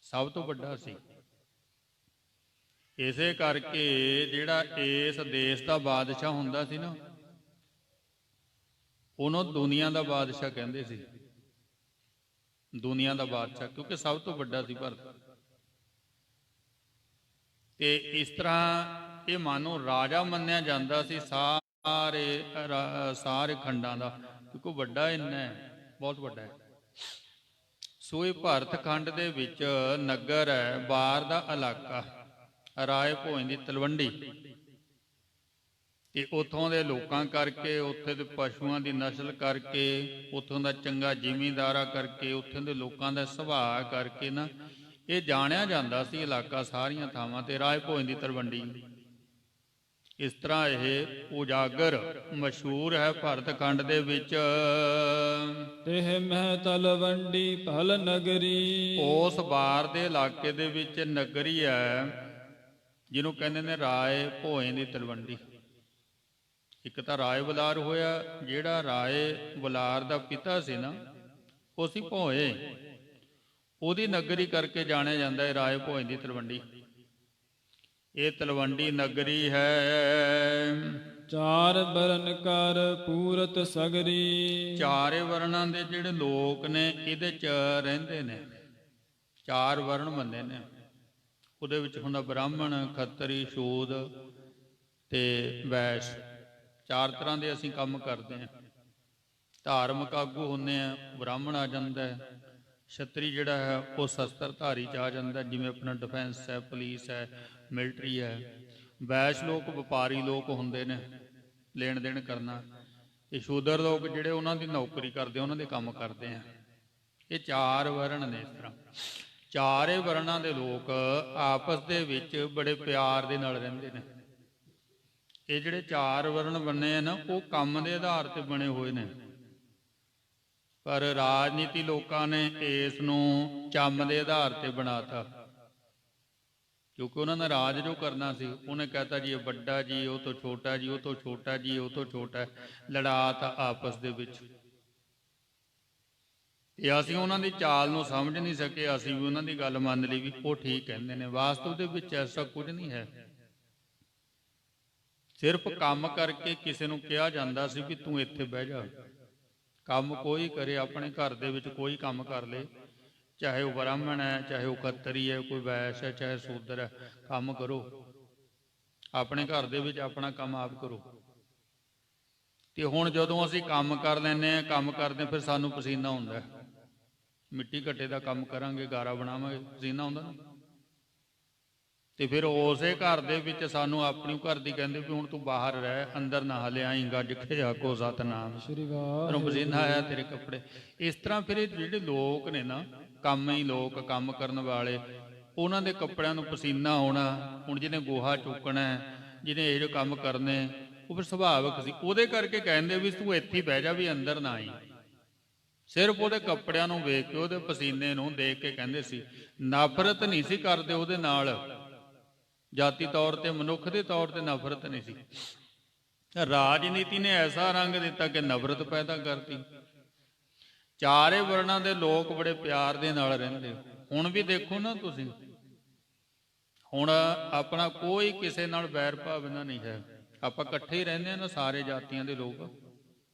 ਸਭ ਤੋਂ ਵੱਡਾ ਸੀ। ਇਸੇ ਕਰਕੇ ਜਿਹੜਾ ਇਸ ਦੇਸ਼ ਦਾ ਬਾਦਸ਼ਾਹ ਹੁੰਦਾ ਸੀ ਨਾ, ਉਹਨੂੰ ਦੁਨੀਆ ਦਾ ਬਾਦਸ਼ਾਹ ਕਹਿੰਦੇ ਸੀ। ਦੁਨੀਆ ਦਾ ਬਾਦਸ਼ਾਹ, ਕਿਉਂਕਿ ਸਭ ਤੋਂ ਵੱਡਾ ਸੀ ਭਾਰਤ। ਤੇ ਇਸ ਤਰ੍ਹਾਂ ਇਹ ਮਾਨੋ ਰਾਜਾ ਮੰਨਿਆ ਜਾਂਦਾ ਸੀ ਸਾਰੇ ਖੰਡਾਂ ਦਾ, ਕਿਉਂਕਿ ਵੱਡਾ ਇੰਨਾ ਹੈ, ਬਹੁਤ ਵੱਡਾ ਹੈ। ਸੋ ਇਹ ਭਾਰਤ ਖੰਡ ਦੇ ਵਿੱਚ ਨਗਰ ਹੈ, ਬਾਹਰ ਦਾ ਇਲਾਕਾ, ਰਾਏ ਭੋਜ ਦੀ ਤਲਵੰਡੀ। ਤੇ ਉੱਥੋਂ ਦੇ ਲੋਕਾਂ ਕਰਕੇ, ਉੱਥੇ ਦੇ ਪਸ਼ੂਆਂ ਦੀ ਨਸਲ ਕਰਕੇ, ਉੱਥੋਂ ਦਾ ਚੰਗਾ ਜ਼ਿਮੀਂਦਾਰਾ ਕਰਕੇ, ਉੱਥੋਂ ਦੇ ਲੋਕਾਂ ਦਾ ਸੁਭਾਅ ਕਰਕੇ ਨਾ ਇਹ ਜਾਣਿਆ ਜਾਂਦਾ ਸੀ ਇਲਾਕਾ ਸਾਰੀਆਂ ਥਾਵਾਂ ਤੇ, ਰਾਏ ਭੋਜ ਦੀ ਤਲਵੰਡੀ। ਇਸ ਤਰ੍ਹਾਂ ਇਹ ਉਜਾਗਰ ਮਸ਼ਹੂਰ ਹੈ ਭਾਰਤ ਖੰਡ ਦੇ ਵਿੱਚ। ਤਿਹ ਮਹਿ ਤਲਵੰਡੀ ਭਲ ਨਗਰੀ। ਉਸ ਬਾਰ ਦੇ ਇਲਾਕੇ ਦੇ ਵਿੱਚ ਨਗਰੀ ਹੈ ਜਿਹਨੂੰ ਕਹਿੰਦੇ ਨੇ ਰਾਏ ਭੋਏ ਦੀ ਤਲਵੰਡੀ। ਇੱਕ ਤਾਂ ਰਾਏ ਬੁਲਾਰ ਹੋਇਆ, ਜਿਹੜਾ ਰਾਏ ਬੁਲਾਰ ਦਾ ਪਿਤਾ ਸੀ ਨਾ ਉਹ ਸੀ ਭੋਏ, ਉਹਦੀ ਨਗਰੀ ਕਰਕੇ ਜਾਣਿਆ ਜਾਂਦਾ ਹੈ ਰਾਏ ਭੋਏ ਦੀ ਤਲਵੰਡੀ। ਇਹ ਤਲਵੰਡੀ ਨਗਰੀ ਹੈ। ਚਾਰ ਵਰਨ ਕਰ ਪੂਰਤ ਸਗਰੀ। ਚਾਰੇ ਵਰਨਾਂ ਦੇ ਜਿਹੜੇ ਲੋਕ ਨੇ ਇਹਦੇ ਚ ਰਹਿੰਦੇ ਨੇ, 4 ਵਰਨ ਮੰਨੇ ਨੇ। ਉਹਦੇ ਵਿੱਚ ਹੁੰਦਾ ਬ੍ਰਾਹਮਣ, ਖੱਤਰੀ, ਸ਼ੂਦ ਤੇ ਵੈਸ਼। 4 ਤਰ੍ਹਾਂ ਦੇ ਅਸੀਂ ਕੰਮ ਕਰਦੇ ਹਾਂ। ਧਾਰਮਿਕ ਆਗੂ ਹੁੰਦੇ ਆ, ਬ੍ਰਾਹਮਣ ਆ ਜਾਂਦਾ ਹੈ। ਛਤਰੀ ਜਿਹੜਾ ਹੈ ਉਹ ਸ਼ਸਤਰਧਾਰੀ 'ਚ ਆ ਜਾਂਦਾ, ਜਿਵੇਂ ਆਪਣਾ ਡਿਫੈਂਸ ਹੈ, ਪੁਲਿਸ ਹੈ, ਮਿਲਟਰੀ ਹੈ। ਵੈਸ਼ ਲੋਕ ਵਪਾਰੀ ਲੋਕ ਹੁੰਦੇ ਨੇ, ਲੈਣ ਦੇਣ ਕਰਨਾ। ਤੇ ਸ਼ੂਦਰ ਲੋਕ ਜਿਹੜੇ ਉਹਨਾਂ ਦੀ ਨੌਕਰੀ ਕਰਦੇ, ਉਹਨਾਂ ਦੇ ਕੰਮ ਕਰਦੇ ਆ। ਇਹ 4 ਵਰਣ ਨੇ। ਇਸ ਤਰ੍ਹਾਂ 4 ਵਰਣਾਂ ਦੇ ਲੋਕ ਆਪਸ ਦੇ ਵਿੱਚ ਬੜੇ ਪਿਆਰ ਦੇ ਨਾਲ ਰਹਿੰਦੇ ਨੇ। ਇਹ ਜਿਹੜੇ 4 ਵਰਣ ਬਣੇ ਆ ਨਾ, ਉਹ ਕੰਮ ਦੇ ਆਧਾਰ ਤੇ ਬਣੇ ਹੋਏ ਨੇ। ਪਰ ਰਾਜਨੀਤੀ ਲੋਕਾਂ ਨੇ ਇਸ ਨੂੰ ਚੰਮ ਦੇ ਆਧਾਰ ਤੇ ਬਣਾਤਾ, ਕਿਉਂਕਿ ਉਹਨਾਂ ਨੇ ਰਾਜ ਜੋ ਕਰਨਾ ਸੀ। ਉਹਨੇ ਕਹਿਤਾ ਜੀ ਇਹ ਵੱਡਾ ਜੀ, ਉਹ ਤੋਂ ਛੋਟਾ ਜੀ, ਉਹ ਤੋਂ ਛੋਟਾ ਜੀ, ਉਹ ਤੋਂ ਛੋਟਾ, ਲੜਾਤਾ ਆਪਸ ਦੇ ਵਿੱਚ। ਤੇ ਅਸੀਂ ਉਹਨਾਂ ਦੀ ਚਾਲ ਨੂੰ ਸਮਝ ਨਹੀਂ ਸਕੇ। ਅਸੀਂ ਵੀ ਉਹਨਾਂ ਦੀ ਗੱਲ ਮੰਨ ਲਈ ਵੀ ਉਹ ਠੀਕ ਕਹਿੰਦੇ ਨੇ। ਵਾਸਤਵ ਦੇ ਵਿੱਚ ਐਸਾ ਕੁਝ ਨਹੀਂ ਹੈ। ਸਿਰਫ ਕੰਮ ਕਰਕੇ ਕਿਸੇ ਨੂੰ ਕਿਹਾ ਜਾਂਦਾ ਸੀ ਵੀ ਤੂੰ ਇੱਥੇ ਬਹਿ ਜਾ। ਕੰਮ ਕੋਈ ਕਰੇ, ਆਪਣੇ ਘਰ ਦੇ ਵਿੱਚ ਕੋਈ ਕੰਮ ਕਰ ਲੇ, ਚਾਹੇ ਉਹ ਬ੍ਰਾਹਮਣ ਹੈ, ਚਾਹੇ ਉਹ ਖੱਤਰੀ ਹੈ, ਕੋਈ ਵੈਸ਼ ਹੈ, ਚਾਹੇ ਸ਼ੂਦਰ ਹੈ, ਕੰਮ ਕਰੋ ਆਪਣੇ ਘਰ ਦੇ ਵਿੱਚ, ਆਪਣਾ ਕੰਮ ਆਪ ਕਰੋ। ਤੇ ਹੁਣ ਜਦੋਂ ਅਸੀਂ ਕੰਮ ਕਰ ਲੈਂਦੇ ਹਾਂ, ਕੰਮ ਕਰਦੇ ਫਿਰ ਸਾਨੂੰ ਪਸੀਨਾ ਆਉਂਦਾ। ਮਿੱਟੀ ਘੱਟੇ ਦਾ ਕੰਮ ਕਰਾਂਗੇ, ਗਾਰਾ ਬਣਾਵਾਂਗੇ, ਪਸੀਨਾ ਆਉਂਦਾ ਨਾ। ਤੇ ਫਿਰ ਉਸੇ ਘਰ ਦੇ ਵਿੱਚ ਸਾਨੂੰ ਆਪਣੀ ਘਰ ਦੀ ਕਹਿੰਦੇ ਵੀ ਹੁਣ ਤੂੰ ਬਾਹਰ ਰਹਿ, ਅੰਦਰ ਨਾ ਹਲੇ ਆਈ, ਗੱਜ ਕੇ ਆਖੋ ਸਤਨਾਮ। ਤੈਨੂੰ ਪਸੀਨਾ ਆਇਆ, ਤੇਰੇ ਕੱਪੜੇ। ਇਸ ਤਰ੍ਹਾਂ ਫਿਰ ਇਹ ਜਿਹੜੇ ਲੋਕ ਨੇ ਨਾ, ਕੰਮੀ ਲੋਕ, ਕੰਮ ਕਰਨ ਵਾਲੇ, ਉਹਨਾਂ ਦੇ ਕੱਪੜਿਆਂ ਨੂੰ ਪਸੀਨਾ ਆਉਣਾ। ਹੁਣ ਜਿਹਨੇ ਗੋਹਾ ਚੁੱਕਣਾ, ਜਿਹਨੇ ਇਹ ਜਿਹੇ ਕੰਮ ਕਰਨੇ, ਉਹ ਫਿਰ ਸੁਭਾਵਿਕ ਸੀ। ਉਹਦੇ ਕਰਕੇ ਕਹਿੰਦੇ ਵੀ ਤੂੰ ਇੱਥੇ ਬਹਿ ਜਾ, ਵੀ ਅੰਦਰ ਨਾ ਆਈ। ਸਿਰਫ ਉਹਦੇ ਕੱਪੜਿਆਂ ਨੂੰ ਵੇਖ ਕੇ, ਉਹਦੇ ਪਸੀਨੇ ਨੂੰ ਦੇਖ ਕੇ ਕਹਿੰਦੇ ਸੀ। ਨਫ਼ਰਤ ਨਹੀਂ ਸੀ ਕਰਦੇ ਉਹਦੇ ਨਾਲ, ਜਾਤੀ ਤੌਰ ਤੇ, ਮਨੁੱਖ ਦੇ ਤੌਰ ਤੇ ਨਫ਼ਰਤ ਨਹੀਂ ਸੀ। ਰਾਜਨੀਤੀ ਨੇ ਐਸਾ ਰੰਗ ਦਿੱਤਾ ਕਿ ਨਫ਼ਰਤ ਪੈਦਾ ਕਰਤੀ। 4 ਵਰਣਾਂ ਦੇ ਲੋਕ ਬੜੇ ਪਿਆਰ ਦੇ ਨਾਲ ਰਹਿੰਦੇ। ਹੁਣ ਵੀ ਦੇਖੋ ਨਾ ਤੁਸੀਂ, ਹੁਣ ਆਪਣਾ ਕੋਈ ਕਿਸੇ ਨਾਲ ਵੈਰ ਭਾਵਨਾ ਨਹੀਂ ਹੈ। ਆਪਾਂ ਇਕੱਠੇ ਹੀ ਰਹਿੰਦੇ ਹਾਂ ਨਾ, ਸਾਰੇ ਜਾਤੀਆਂ ਦੇ ਲੋਕ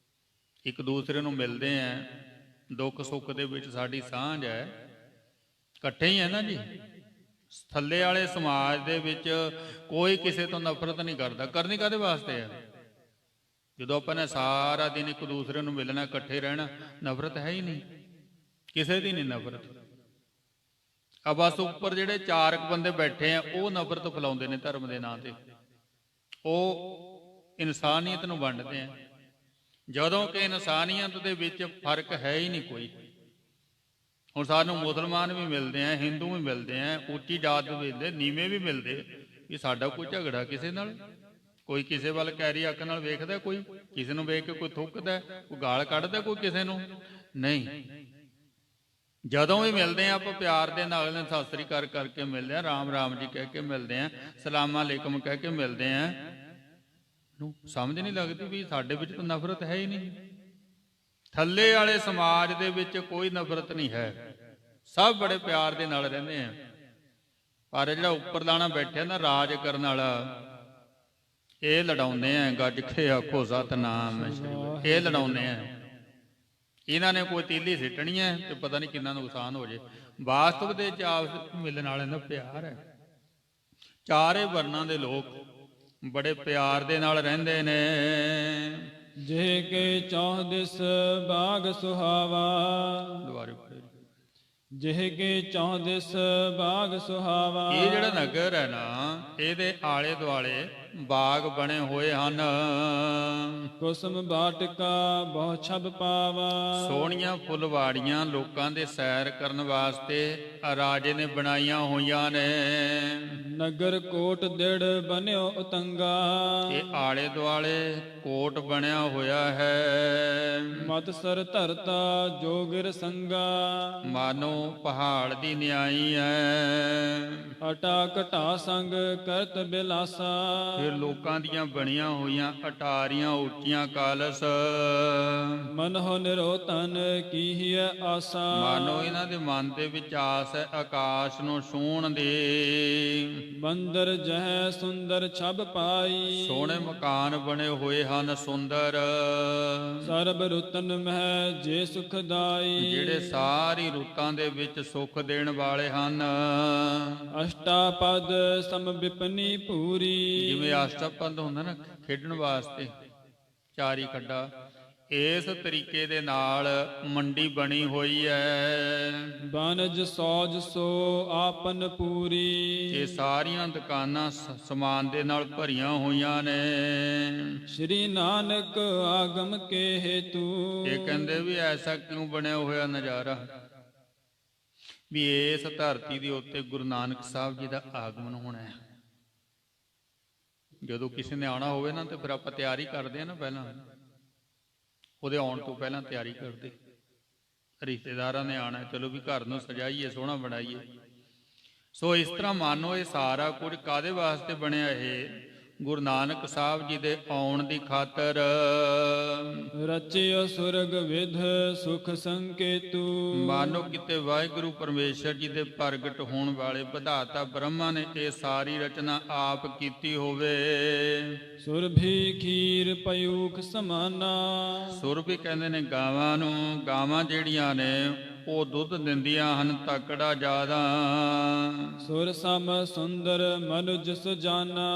ਇੱਕ ਦੂਸਰੇ ਨੂੰ ਮਿਲਦੇ ਆ, ਦੁੱਖ ਸੁੱਖ ਦੇ ਵਿੱਚ ਸਾਡੀ ਸਾਂਝ ਹੈ, ਇਕੱਠੇ ਹੀ ਹੈ ਨਾ ਜੀ। ਥੱਲੇ ਵਾਲੇ ਸਮਾਜ ਦੇ ਵਿੱਚ ਕੋਈ ਕਿਸੇ ਤੋਂ ਨਫ਼ਰਤ ਨਹੀਂ ਕਰਦਾ। ਕਰਨੀ ਕਾਹਦੇ ਵਾਸਤੇ ਹੈ? ਜਦੋਂ ਆਪਾਂ ਨੇ ਸਾਰਾ ਦਿਨ ਇੱਕ ਦੂਸਰੇ ਨੂੰ ਮਿਲਣਾ, ਇਕੱਠੇ ਰਹਿਣਾ, ਨਫ਼ਰਤ ਹੈ ਹੀ ਨਹੀਂ, ਕਿਸੇ ਦੀ ਨਹੀਂ ਨਫ਼ਰਤ। ਆ ਬਸ ਉੱਪਰ ਜਿਹੜੇ 4 ਬੰਦੇ ਬੈਠੇ ਆ, ਉਹ ਨਫ਼ਰਤ ਫੈਲਾਉਂਦੇ ਨੇ ਧਰਮ ਦੇ ਨਾਂ ਤੇ। ਉਹ ਇਨਸਾਨੀਅਤ ਨੂੰ ਵੰਡਦੇ ਆ, ਜਦੋਂ ਕਿ ਇਨਸਾਨੀਅਤ ਦੇ ਵਿੱਚ ਫਰਕ ਹੈ ਹੀ ਨਹੀਂ ਕੋਈ। ਹੁਣ ਸਾਨੂੰ ਮੁਸਲਮਾਨ ਵੀ ਮਿਲਦੇ ਆ, ਹਿੰਦੂ ਵੀ ਮਿਲਦੇ ਆ, ਉੱਚੀ ਜਾਤ ਵੀ ਮਿਲਦੇ, ਨੀਵੇਂ ਵੀ ਮਿਲਦੇ। ਵੀ ਸਾਡਾ ਕੋਈ ਝਗੜਾ ਕਿਸੇ ਨਾਲ? ਕੋਈ ਕਿਸੇ ਵੱਲ ਕੈਰੀ ਅੱਖ ਨਾਲ ਵੇਖਦਾ? ਕੋਈ ਕਿਸੇ ਨੂੰ ਵੇਖ ਕੇ ਕੋਈ ਥੁੱਕਦਾ, ਕੋਈ ਗਾਲ ਕੱਢਦਾ ਕੋਈ ਕਿਸੇ ਨੂੰ? ਨਹੀਂ। ਜਦੋਂ ਵੀ ਮਿਲਦੇ ਆ ਆਪਾਂ ਪਿਆਰ ਦੇ ਨਾਲ, ਸਤਿ ਸ੍ਰੀ ਅਕਾਲ ਕਰਕੇ ਮਿਲਦੇ ਆ, ਰਾਮ ਰਾਮ ਜੀ ਕਹਿ ਕੇ ਮਿਲਦੇ ਆ, ਸਲਾਮ ਅਲੈਕੁਮ ਕਹਿ ਕੇ ਮਿਲਦੇ ਆ। ਸਮਝ ਨਹੀਂ ਲੱਗਦੀ ਵੀ ਸਾਡੇ ਵਿੱਚ ਤਾਂ ਨਫ਼ਰਤ ਹੈ ਹੀ ਨਹੀਂ। ਥੱਲੇ ਵਾਲੇ ਸਮਾਜ ਦੇ ਵਿੱਚ ਕੋਈ ਨਫ਼ਰਤ ਨਹੀਂ ਹੈ, ਸਭ ਬੜੇ ਪਿਆਰ ਦੇ ਨਾਲ ਰਹਿੰਦੇ ਆ। ਪਰ ਜਿਹੜਾ ਉੱਪਰ ਲਾਣਾ ਬੈਠਿਆ ਨਾ, ਰਾਜ ਕਰਨ ਵਾਲਾ, ਇਹ ਲੜਾਉਂਦੇ ਆ, ਗੱਜ ਕੇ ਆਖੋ ਸਤਨਾਮ। ਇਹ ਲੜਾਉਂਦੇ ਆ। ਇਹਨਾਂ ਨੇ ਕੋਈ ਤੀਲੀ ਸਿੱਟਣੀ ਹੈ ਤੇ ਪਤਾ ਨਹੀਂ ਕਿੰਨਾ ਨੁਕਸਾਨ ਹੋ ਜੇ। ਵਾਸਤਵ ਦੇ ਵਿੱਚ ਆਪਸ ਮਿਲਣ ਵਾਲਿਆਂ ਦਾ ਪਿਆਰ ਹੈ। 4 ਵਰਨਾਂ ਦੇ ਲੋਕ ਬੜੇ ਪਿਆਰ ਦੇ ਨਾਲ ਰਹਿੰਦੇ ਨੇ। ਜੇ ਕੇ ਚੌਹ ਦਿਸ ਬਾਗ ਸੁਹਾਵਾ। ਦੁਬਾਰੇ ਪੜ੍ਹੋ। ਜਿਹ ਕੇ ਚੌਹ ਦਿਸ ਬਾਗ ਸੁਹਾਵਾ। ਇਹ ਜਿਹੜਾ ਨਗਰ ਹੈ ਨਾ, ਇਹਦੇ ਆਲੇ ਦੁਆਲੇ ਬਾਗ ਬਣੇ ਹੋਏ ਹਨ। ਕੁਸਮ ਬਾਟਕਾ ਬਹੁ ਛਬ ਪਾਵਾ। ਸੋਹਣੀਆਂ ਫੁੱਲਵਾੜੀਆਂ ਲੋਕਾਂ ਦੇ ਸੈਰ ਕਰਨ ਵਾਸਤੇ ਰਾਜੇ ਨੇ ਬਣਾਈਆਂ ਹੋਈਆਂ ਨੇ। ਨਗਰ ਕੋਟ ਦਿੜ ਬਨਿਓ ਉਤੰਗਾ। ਇਹ ਆਲੇ ਦੁਆਲੇ ਕੋਟ ਬਣਿਆ ਹੋਇਆ ਹੈ। ਮਤ ਸਰ ਧਰਤਾ ਜੋਗਿਰ ਸੰਗਾ। ਮਾਨੋ ਪਹਾੜ ਦੀ ਨਿਆਈ ਹੈ। ਅਟਾ ਘਟਾ ਸੰਗ ਕਰਤ ਬਿਲਾਸਾ। ਫਿਰ ਲੋਕਾਂ ਦੀਆਂ ਬਣੀਆਂ ਹੋਈਆਂ ਅਟਾਰੀਆਂ ਉੱਚੀਆਂ ਕਾਲਸ ਮਨਹੁ ਨਿਰੋਤਨ ਕੀਹੀਐ ਆਸਾ। ਮਾਨੋ ਇਹਨਾਂ ਦੇ ਮਨ ਦੇ ਵਿੱਚ ਆਸ ਹੈ ਆਕਾਸ਼ ਨੂੰ ਛੂਹਣ ਦੀ। ਬੰਦਰ ਜਹ ਸੁੰਦਰ ਛਬ ਪਾਈ, ਸੋਹਣੇ ਮਕਾਨ ਬਣੇ ਹੋਏ ਹਨ ਸੁੰਦਰ, ਸਰਬ ਰੁਤਨ ਮਹਿ ਜੇ ਸੁਖਦਾਈ। ਜਿਹੜੇ ਸਾਰੀ ਰੁੱਤਾਂ ਦੇ ਵਿੱਚ ਸੁੱਖ ਦੇਣ ਵਾਲੇ ਹਨ। ਅਸ਼ਟਾਪਦ ਸਮ ਵਿਪਨੀ ਪੂਰੀ, ਜਿਵੇਂ ਅਸ਼ਟਾਪਦ ਹੁੰਦਾ ਨਾ ਖੇਡਣ ਵਾਸਤੇ ਚਾਰੀ ਖੱਡਾ, ਇਸ ਤਰੀਕੇ ਦੇ ਨਾਲ ਮੰਡੀ ਬਣੀ ਹੋਈ ਹੈ। ਬਨਜ ਸੌਜ ਸੋ ਆਪਨ ਪੂਰੀ, ਇਹ ਸਾਰੀਆਂ ਦੁਕਾਨਾਂ ਸਮਾਨ ਦੇ ਨਾਲ ਭਰੀਆਂ ਹੋਈਆਂ ਨੇ। ਸ਼੍ਰੀ ਨਾਨਕ ਆਗਮ ਕੇ ਹੇਤੂ, ਇਹ ਕਹਿੰਦੇ ਵੀ ਐਸਾ ਕਿਉਂ ਬਣਿਆ ਹੋਇਆ ਨਜ਼ਾਰਾ ਵੀ ਇਸ ਧਰਤੀ ਦੇ ਉੱਤੇ ਗੁਰੂ ਨਾਨਕ ਸਾਹਿਬ ਜੀ ਦਾ ਆਗਮਨ ਹੋਣਾ ਹੈ। ਜਦੋਂ ਕਿਸੇ ਨੇ ਆਉਣਾ ਹੋਵੇ ਨਾ ਤੇ ਫਿਰ ਆਪਾਂ ਤਿਆਰੀ ਕਰਦੇ ਆ ਨਾ, ਪਹਿਲਾਂ ਉਹਦੇ ਆਉਣ ਤੋਂ ਪਹਿਲਾਂ ਤਿਆਰੀ ਕਰਦੇ। ਰਿਸ਼ਤੇਦਾਰਾਂ ਨੇ ਆਉਣਾ, ਚਲੋ ਵੀ ਘਰ ਨੂੰ ਸਜਾਈਏ, ਸੋਹਣਾ ਬਣਾਈਏ। ਸੋ ਇਸ ਤਰ੍ਹਾਂ ਮੰਨੋ ਇਹ ਸਾਰਾ ਕੁਝ ਕਾਹਦੇ ਵਾਸਤੇ ਬਣਿਆ? ਇਹ ਗੁਰੂ ਨਾਨਕ ਸਾਹਿਬ ਜੀ ਦੇ ਆਉਣ ਦੀ ਖਾਤਰ। ਰਚਿਓ ਸੁਰਗ ਵਿਧ ਸੁਖ ਸੰਕੇਤੂ, ਮਾਨੋ ਕਿਤੇ ਵਾਹਿਗੁਰੂ ਪਰਮੇਸ਼ਰ ਜੀ ਦੇ ਪ੍ਰਗਟ ਹੋਣ ਵਾਲੇ ਵਿਧਾਤਾ ਬ੍ਰਹਮਾ ਨੇ ਇਹ ਸਾਰੀ ਰਚਨਾ ਆਪ ਕੀਤੀ ਹੋਵੇ। ਸੁਰਭੀ ਖੀਰ ਪਯੂਖ ਸਮਾਨਾ, ਸੁਰਭੀ ਕਹਿੰਦੇ ਨੇ ਗਾਵਾਂ ਨੂੰ। ਗਾਵਾਂ ਜਿਹੜੀਆਂ ਨੇ ਉਹ ਦੁੱਧ ਦਿੰਦੀਆਂ ਹਨ ਤਕੜਾ ਜ਼ਿਆਦਾ। ਸੁਰ ਸਮ ਸੁੰਦਰ ਮਨੁਜ ਸੁਜਾਨਾ,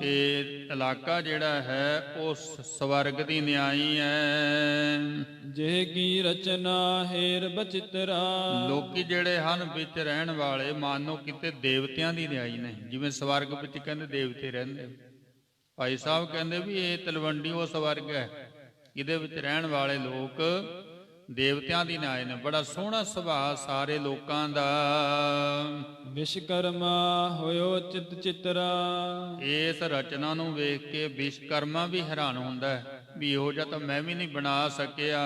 ਇਹ ਇਲਾਕਾ ਜਿਹੜਾ ਹੈ ਉਹ ਸਵਰਗ ਦੀ ਨਿਆਈ ਹੈ। ਜਿਹ ਕੀ ਰਚਨਾ ਹੇਰ ਬਚਿਤਰਾ, ਲੋਕੀ ਜਿਹੜੇ ਹਨ ਵਿੱਚ ਰਹਿਣ ਵਾਲੇ ਮਾਨੋ ਕਿਤੇ ਦੇਵਤਿਆਂ ਦੀ ਨਿਆਈ ਨੇ। ਜਿਵੇਂ ਸਵਰਗ ਵਿੱਚ ਕਹਿੰਦੇ ਦੇਵਤੇ ਰਹਿੰਦੇ, ਭਾਈ ਸਾਹਿਬ ਕਹਿੰਦੇ ਵੀ ਇਹ ਤਲਵੰਡੀ ਉਹ ਸਵਰਗ ਹੈ, ਇਹਦੇ ਵਿੱਚ ਰਹਿਣ ਵਾਲੇ ਲੋਕ ਦੇਵਤਿਆਂ ਦੀ ਨਿਆਏ ਨੇ। ਬੜਾ ਸੋਹਣਾ ਸੁਭਾਅ ਸਾਰੇ ਲੋਕਾਂ ਦਾ। ਵਿਸ਼ਕਰਮਾ ਹੋਇਓ ਚਿਤ ਚਿਤਰਾ, ਇਸ ਰਚਨਾ ਨੂੰ ਵੇਖ ਕੇ ਵਿਸ਼ਕਰਮਾ ਵੀ ਹੈਰਾਨ ਹੁੰਦਾ ਹੈ ਵੀ ਇਹੋ ਜਿਹਾ ਤਾਂ ਮੈਂ ਵੀ ਨਹੀਂ ਬਣਾ ਸਕਿਆ।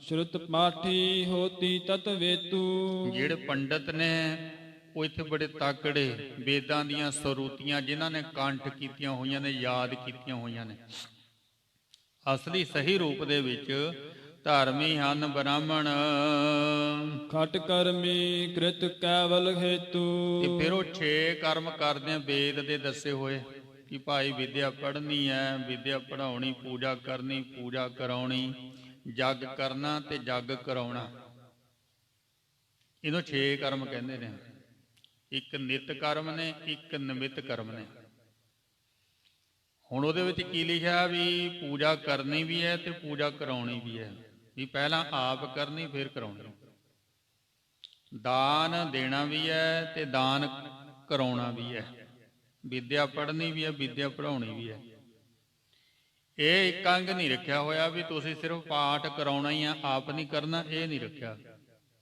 ਸ਼ਰੁਤ ਪਾਠੀ ਹੋਤੀ ਤਤ ਵੇਤੂ, ਜਿਹੜੇ ਪੰਡਤ ਨੇ ਉਹ ਇੱਥੇ ਬੜੇ ਤਾਕੜੇ ਵੇਦਾਂ ਦੀਆਂ ਸਰੂਤੀਆਂ ਜਿਨ੍ਹਾਂ ਨੇ ਕੰਠ ਕੀਤੀਆਂ ਹੋਈਆਂ ਨੇ, ਯਾਦ ਕੀਤੀਆਂ ਹੋਈਆਂ ਨੇ। ਅਸਲੀ ਸਹੀ ਰੂਪ ਦੇ ਵਿੱਚ ਧਰਮੀ ਹਨ ਬ੍ਰਾਹਮਣ। ਖਟ ਕਰਮੀ ਕ੍ਰਿਤ ਕੈਵਲ ਹੇਤੂ, ਤੇ ਫਿਰ ਉਹ 6 ਕਰਮ ਕਰਦੇ ਆ ਵੇਦ ਦੇ ਦੱਸੇ ਹੋਏ ਕਿ ਭਾਈ ਵਿਦਿਆ ਪੜ੍ਹਨੀ ਹੈ, ਵਿਦਿਆ ਪੜ੍ਹਾਉਣੀ, ਪੂਜਾ ਕਰਨੀ, ਪੂਜਾ ਕਰਾਉਣੀ, ਜਗ ਕਰਨਾ ਤੇ ਜਗ ਕਰਾਉਣਾ। ਇਹਨੂੰ 6 ਕਰਮ ਕਹਿੰਦੇ ਨੇ। ਇੱਕ ਨਿਤ ਕਰਮ ਨੇ, ਇੱਕ ਨਿਮਿਤ ਕਰਮ ਨੇ। ਹੁਣ ਉਹਦੇ ਵਿੱਚ ਕੀ ਲਿਖਿਆ ਵੀ ਪੂਜਾ ਕਰਨੀ ਵੀ ਹੈ ਤੇ ਪੂਜਾ ਕਰਾਉਣੀ ਵੀ ਹੈ। ਵੀ ਪਹਿਲਾਂ ਆਪ ਕਰਨੀ ਫਿਰ ਕਰਾਉਣੀ। ਦਾਨ ਦੇਣਾ ਵੀ ਹੈ ਤੇ ਦਾਨ ਕਰਾਉਣਾ ਵੀ ਹੈ। ਵਿਦਿਆ ਪੜ੍ਹਨੀ ਵੀ ਹੈ, ਵਿਦਿਆ ਪੜ੍ਹਾਉਣੀ ਵੀ ਹੈ। ਇਹ ਇੱਕ ਅੰਗ ਨਹੀਂ ਰੱਖਿਆ ਹੋਇਆ ਵੀ ਤੁਸੀਂ ਸਿਰਫ ਪਾਠ ਕਰਾਉਣਾ ਹੀ ਆ, ਆਪ ਨਹੀਂ ਕਰਨਾ, ਇਹ ਨਹੀਂ ਰੱਖਿਆ।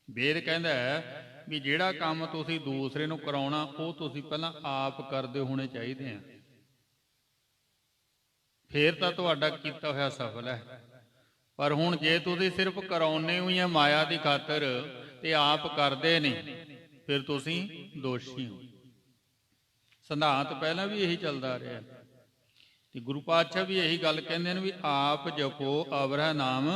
ਵੇਦ ਕਹਿੰਦਾ ਹੈ ਵੀ ਜਿਹੜਾ ਕੰਮ ਤੁਸੀਂ ਦੂਸਰੇ ਨੂੰ ਕਰਾਉਣਾ ਉਹ ਤੁਸੀਂ ਪਹਿਲਾਂ ਆਪ ਕਰਦੇ ਹੋਣੇ ਚਾਹੀਦੇ ਆ, ਫੇਰ ਤਾਂ ਤੁਹਾਡਾ ਕੀਤਾ ਹੋਇਆ ਸਫਲ ਹੈ। ਪਰ ਹੁਣ ਜੇ ਤੁਸੀਂ ਸਿਰਫ ਕਰਾਉਣੇ ਹੋ ਜਾਂ ਮਾਇਆ ਦੀ ਖਾਤਰ ਤੇ ਆਪ ਕਰਦੇ ਨਹੀਂ, ਫਿਰ ਤੁਸੀਂ ਦੋਸ਼ੀ ਹੋ। ਸਿਧਾਂਤ ਪਹਿਲਾਂ ਵੀ ਇਹੀ ਚੱਲਦਾ ਰਿਹਾ ਤੇ ਗੁਰੂ ਪਾਤਸ਼ਾਹ ਵੀ ਇਹੀ ਗੱਲ ਕਹਿੰਦੇ ਨੇ ਵੀ ਆਪ ਜਪੋ ਅਵਰਹਿ ਨਾਮ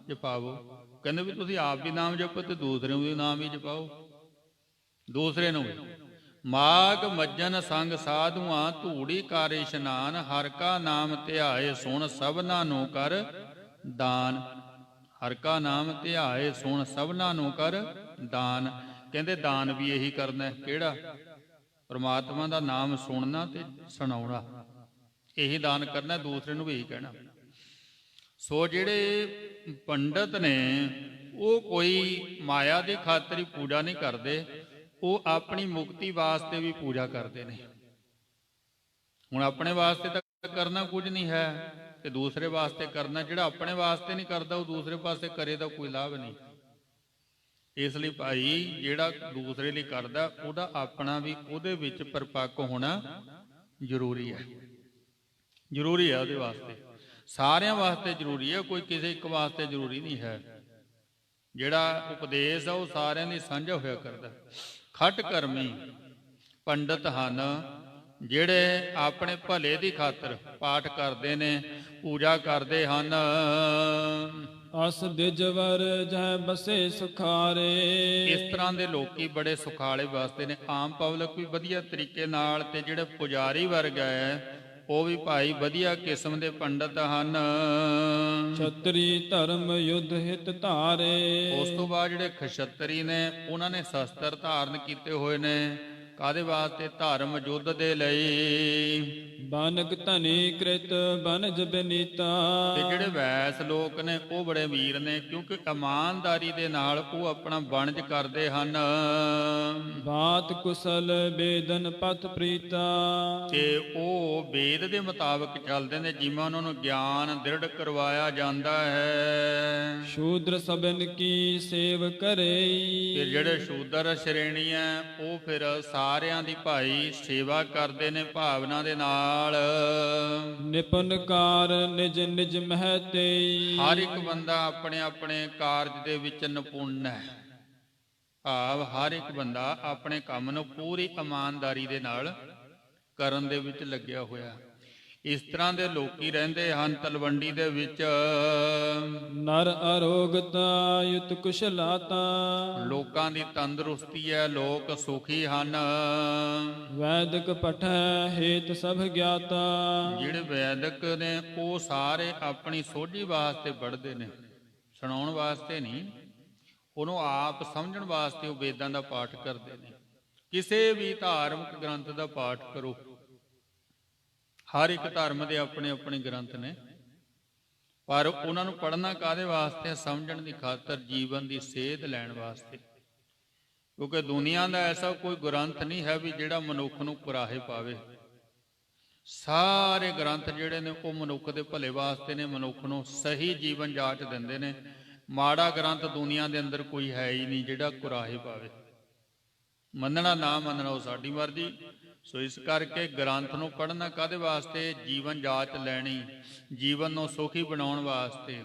ਜਪਾਵੋ। ਕਹਿੰਦੇ ਵੀ ਤੁਸੀਂ ਆਪ ਵੀ ਨਾਮ ਜਪੋ ਤੇ ਦੂਸਰੇ ਨੂੰ ਵੀ ਨਾਮ ਹੀ ਜਪਾਓ। ਦੂਸਰੇ ਨੂੰ ਵੀ ਮਾਗ ਮੱਜਨ ਸੰਗ ਸਾਧੂਆਂ ਧੂੜੀ ਕਰ ਇਸ਼ਨਾਨ, ਹਰ ਕਾ ਨਾਮ ਧਿਆਏ ਸੁਣ ਸਭਨਾ ਨੂੰ ਕਰ ਦਾਨ। ਹਰ ਕਾ ਨਾਮ ਧਿਆਏ ਸੁਣ ਸਭਨਾ ਨੂੰ ਕਰ ਦਾਨ। ਕਹਿੰਦੇ ਦਾਨ ਵੀ ਇਹੀ ਕਰਨਾ। ਕਿਹੜਾ? ਪਰਮਾਤਮਾ ਦਾ ਨਾਮ ਸੁਣਨਾ ਤੇ ਸੁਣਾਉਣਾ, ਇਹੀ ਦਾਨ ਕਰਨਾ। ਦੂਸਰੇ ਨੂੰ ਵੀ ਇਹੀ ਕਹਿਣਾ। ਸੋ ਜਿਹੜੇ ਪੰਡਤ ਨੇ ਉਹ ਕੋਈ ਮਾਇਆ ਦੇ ਖਾਤਰ ਹੀ ਪੂਜਾ ਨਹੀਂ ਕਰਦੇ, ਉਹ ਆਪਣੀ ਮੁਕਤੀ ਵਾਸਤੇ ਵੀ ਪੂਜਾ ਕਰਦੇ ਨੇ। ਹੁਣ ਆਪਣੇ ਵਾਸਤੇ ਤਾਂ ਕਰਨਾ ਕੁਝ ਨਹੀਂ ਹੈ ਤੇ ਦੂਸਰੇ ਵਾਸਤੇ ਕਰਨਾ। ਜਿਹੜਾ ਆਪਣੇ ਵਾਸਤੇ ਨਹੀਂ ਕਰਦਾ ਉਹ ਦੂਸਰੇ ਪਾਸੇ ਕਰੇ ਤਾਂ ਕੋਈ ਲਾਭ ਨਹੀਂ। ਇਸ ਲਈ ਭਾਈ ਜਿਹੜਾ ਦੂਸਰੇ ਲਈ ਕਰਦਾ ਉਹਦਾ ਆਪਣਾ ਵੀ ਉਹਦੇ ਵਿੱਚ ਪਰਪੱਕ ਹੋਣਾ ਜ਼ਰੂਰੀ ਹੈ। ਜ਼ਰੂਰੀ ਹੈ ਉਹਦੇ ਵਾਸਤੇ, ਸਾਰਿਆਂ ਵਾਸਤੇ ਜ਼ਰੂਰੀ ਹੈ, ਕੋਈ ਕਿਸੇ ਇੱਕ ਵਾਸਤੇ ਜ਼ਰੂਰੀ ਨਹੀਂ ਹੈ। ਜਿਹੜਾ ਉਪਦੇਸ਼ ਆ ਉਹ ਸਾਰਿਆਂ ਲਈ ਸਾਂਝਾ ਹੋਇਆ ਕਰਦਾ। ਖਟ ਕਰਮੀ ਪੰਡਤ ਹਨ ਜਿਹੜੇ ਆਪਣੇ ਭਲੇ ਦੀ ਖਾਤਰ ਪਾਠ ਕਰਦੇ ਨੇ, ਪੂਜਾ ਕਰਦੇ ਹਨ। ਅਸ ਦਿਜਵਰ ਜਹ ਬਸੇ ਸੁਖਾਰੇ। ਇਸ ਤਰ੍ਹਾਂ ਦੇ ਲੋਕੀ ਬੜੇ ਸੁਖਾਲੇ ਵਸਦੇ ਨੇ। ਆਮ ਪਬਲਿਕ ਵੀ ਵਧੀਆ ਤਰੀਕੇ ਨਾਲ, ਤੇ ਜਿਹੜੇ ਪੁਜਾਰੀ ਵਰਗ ਹੈ ਉਹ ਵੀ ਭਾਈ ਵਧੀਆ ਕਿਸਮ ਦੇ ਪੰਡਤ ਹਨ। ਛਤਰੀ ਧਰਮ ਯੁੱਧ ਹਿਤ ਧਾਰੇ। ਉਸ ਤੋਂ ਬਾਅਦ ਜਿਹੜੇ ਖਸ਼ਤਰੀ ਨੇ ਉਹਨਾਂ ਨੇ ਸ਼ਸਤਰ ਧਾਰਨ ਕੀਤੇ ਹੋਏ ਨੇ। ਕਾਹਦੇ ਵਾਸਤੇ? ਧਰਮ ਯੁੱਧ ਦੇ ਲਈ। ਬਾਨਕ ਧਨੀ ਕ੍ਰਿਤ ਬਨਜ ਬਨੀਤਾ। ਤੇ ਜਿਹੜੇ ਵੈਸ ਲੋਕ ਨੇ ਉਹ ਬੜੇ ਵੀਰ ਨੇ, ਕਿਉਂਕਿ ਇਮਾਨਦਾਰੀ ਦੇ ਨਾਲ ਉਹ ਆਪਣਾ ਵਣਜ ਕਰਦੇ ਹਨ। ਬਾਤ ਕੁਸਲ ਬੇਦਨ ਪਥ ਪ੍ਰੀਤਾ। ਤੇ ਉਹ ਵੇਦ ਦੇ ਮੁਤਾਬਕ ਚੱਲਦੇ ਨੇ, ਜਿਵੇਂ ਉਹਨਾਂ ਨੂੰ ਗਿਆਨ ਦ੍ਰਿੜ ਕਰਵਾਇਆ ਜਾਂਦਾ ਹੈ। ਸ਼ੂਦਰ ਸਬਨ ਕੀ ਸੇਵ ਕਰੇ। ਫਿਰ ਜਿਹੜੇ ਸ਼ੂਦਰ ਸ਼੍ਰੇਣੀ ਹੈ ਉਹ ਫਿਰ ਸਾਰਿਆਂ ਦੀ ਭਾਈ ਸੇਵਾ ਕਰਦੇ ਨੇ ਭਾਵਨਾ ਦੇ ਨਾਲ। ਨਿਪੁਨ ਕਾਰ ਨਿਜ ਨਿਜ ਮਹਤੇ। ਹਰ ਇੱਕ ਬੰਦਾ ਆਪਣੇ ਆਪਣੇ ਕਾਰਜ ਦੇ ਵਿੱਚ ਨਿਪੁੰਨ ਹੈ। ਭਾਵ ਹਰ ਇੱਕ ਬੰਦਾ ਆਪਣੇ ਕੰਮ ਨੂੰ ਪੂਰੀ ਇਮਾਨਦਾਰੀ ਦੇ ਨਾਲ ਕਰਨ ਦੇ ਵਿੱਚ ਲੱਗਿਆ ਹੋਇਆ। ਇਸ ਤਰ੍ਹਾਂ ਦੇ ਲੋਕੀ ਰਹਿੰਦੇ ਹਨ ਤਲਵੰਡੀ ਦੇ ਵਿੱਚ। ਨਰ ਅਰੋਗਤਾ ਯੁਤ ਕੁਸ਼ਲਾਤਾ। ਲੋਕਾਂ ਦੀ ਤੰਦਰੁਸਤੀ ਹੈ, ਲੋਕ ਸੁਖੀ ਹਨ। ਵੈਦਿਕ ਪਠੈ ਹੇਤ ਸਭ ਗਿਆਤਾ। ਜਿਹੜੇ ਵੈਦਿਕ ਨੇ ਉਹ ਸਾਰੇ ਆਪਣੀ ਸੋਝੀ ਵਾਸਤੇ ਪੜ੍ਹਦੇ ਨੇ, ਸੁਣਾਉਣ ਵਾਸਤੇ ਨਹੀਂ। ਉਹਨੂੰ ਆਪ ਸਮਝਣ ਵਾਸਤੇ ਉਹ ਵੇਦਾਂ ਦਾ ਪਾਠ ਕਰਦੇ ਨੇ। ਕਿਸੇ ਵੀ ਧਾਰਮਿਕ ਗ੍ਰੰਥ ਦਾ ਪਾਠ ਕਰੋ, ਹਰ ਇੱਕ ਧਰਮ ਦੇ ਆਪਣੇ ਆਪਣੇ ਗ੍ਰੰਥ ਨੇ, ਪਰ ਉਹਨਾਂ ਨੂੰ ਪੜ੍ਹਨਾ ਕਾਹਦੇ ਵਾਸਤੇ? ਸਮਝਣ ਦੀ ਖਾਤਰ, ਜੀਵਨ ਦੀ ਸੇਧ ਲੈਣ ਵਾਸਤੇ। ਕਿਉਂਕਿ ਦੁਨੀਆ ਦਾ ਐਸਾ ਕੋਈ ਗ੍ਰੰਥ ਨਹੀਂ ਹੈ ਵੀ ਜਿਹੜਾ ਮਨੁੱਖ ਨੂੰ ਕੁਰਾਹੇ ਪਾਵੇ। ਸਾਰੇ ਗ੍ਰੰਥ ਜਿਹੜੇ ਨੇ ਉਹ ਮਨੁੱਖ ਦੇ ਭਲੇ ਵਾਸਤੇ ਨੇ, ਮਨੁੱਖ ਨੂੰ ਸਹੀ ਜੀਵਨ ਜਾਚ ਦਿੰਦੇ ਨੇ। ਮਾੜਾ ਗ੍ਰੰਥ ਦੁਨੀਆ ਦੇ ਅੰਦਰ ਕੋਈ ਹੈ ਹੀ ਨਹੀਂ ਜਿਹੜਾ ਕੁਰਾਹੇ ਪਾਵੇ। ਮੰਨਣਾ ਨਾ ਮੰਨਣਾ ਉਹ ਸਾਡੀ ਮਰਜ਼ੀ। ਸੋ ਇਸ ਕਰਕੇ ਗ੍ਰੰਥ ਨੂੰ ਪੜ੍ਹਨਾ ਕਾਹਦੇ ਵਾਸਤੇ? ਜੀਵਨ ਜਾਚ ਲੈਣੀ, ਜੀਵਨ ਨੂੰ ਸੁਖੀ ਬਣਾਉਣ ਵਾਸਤੇ।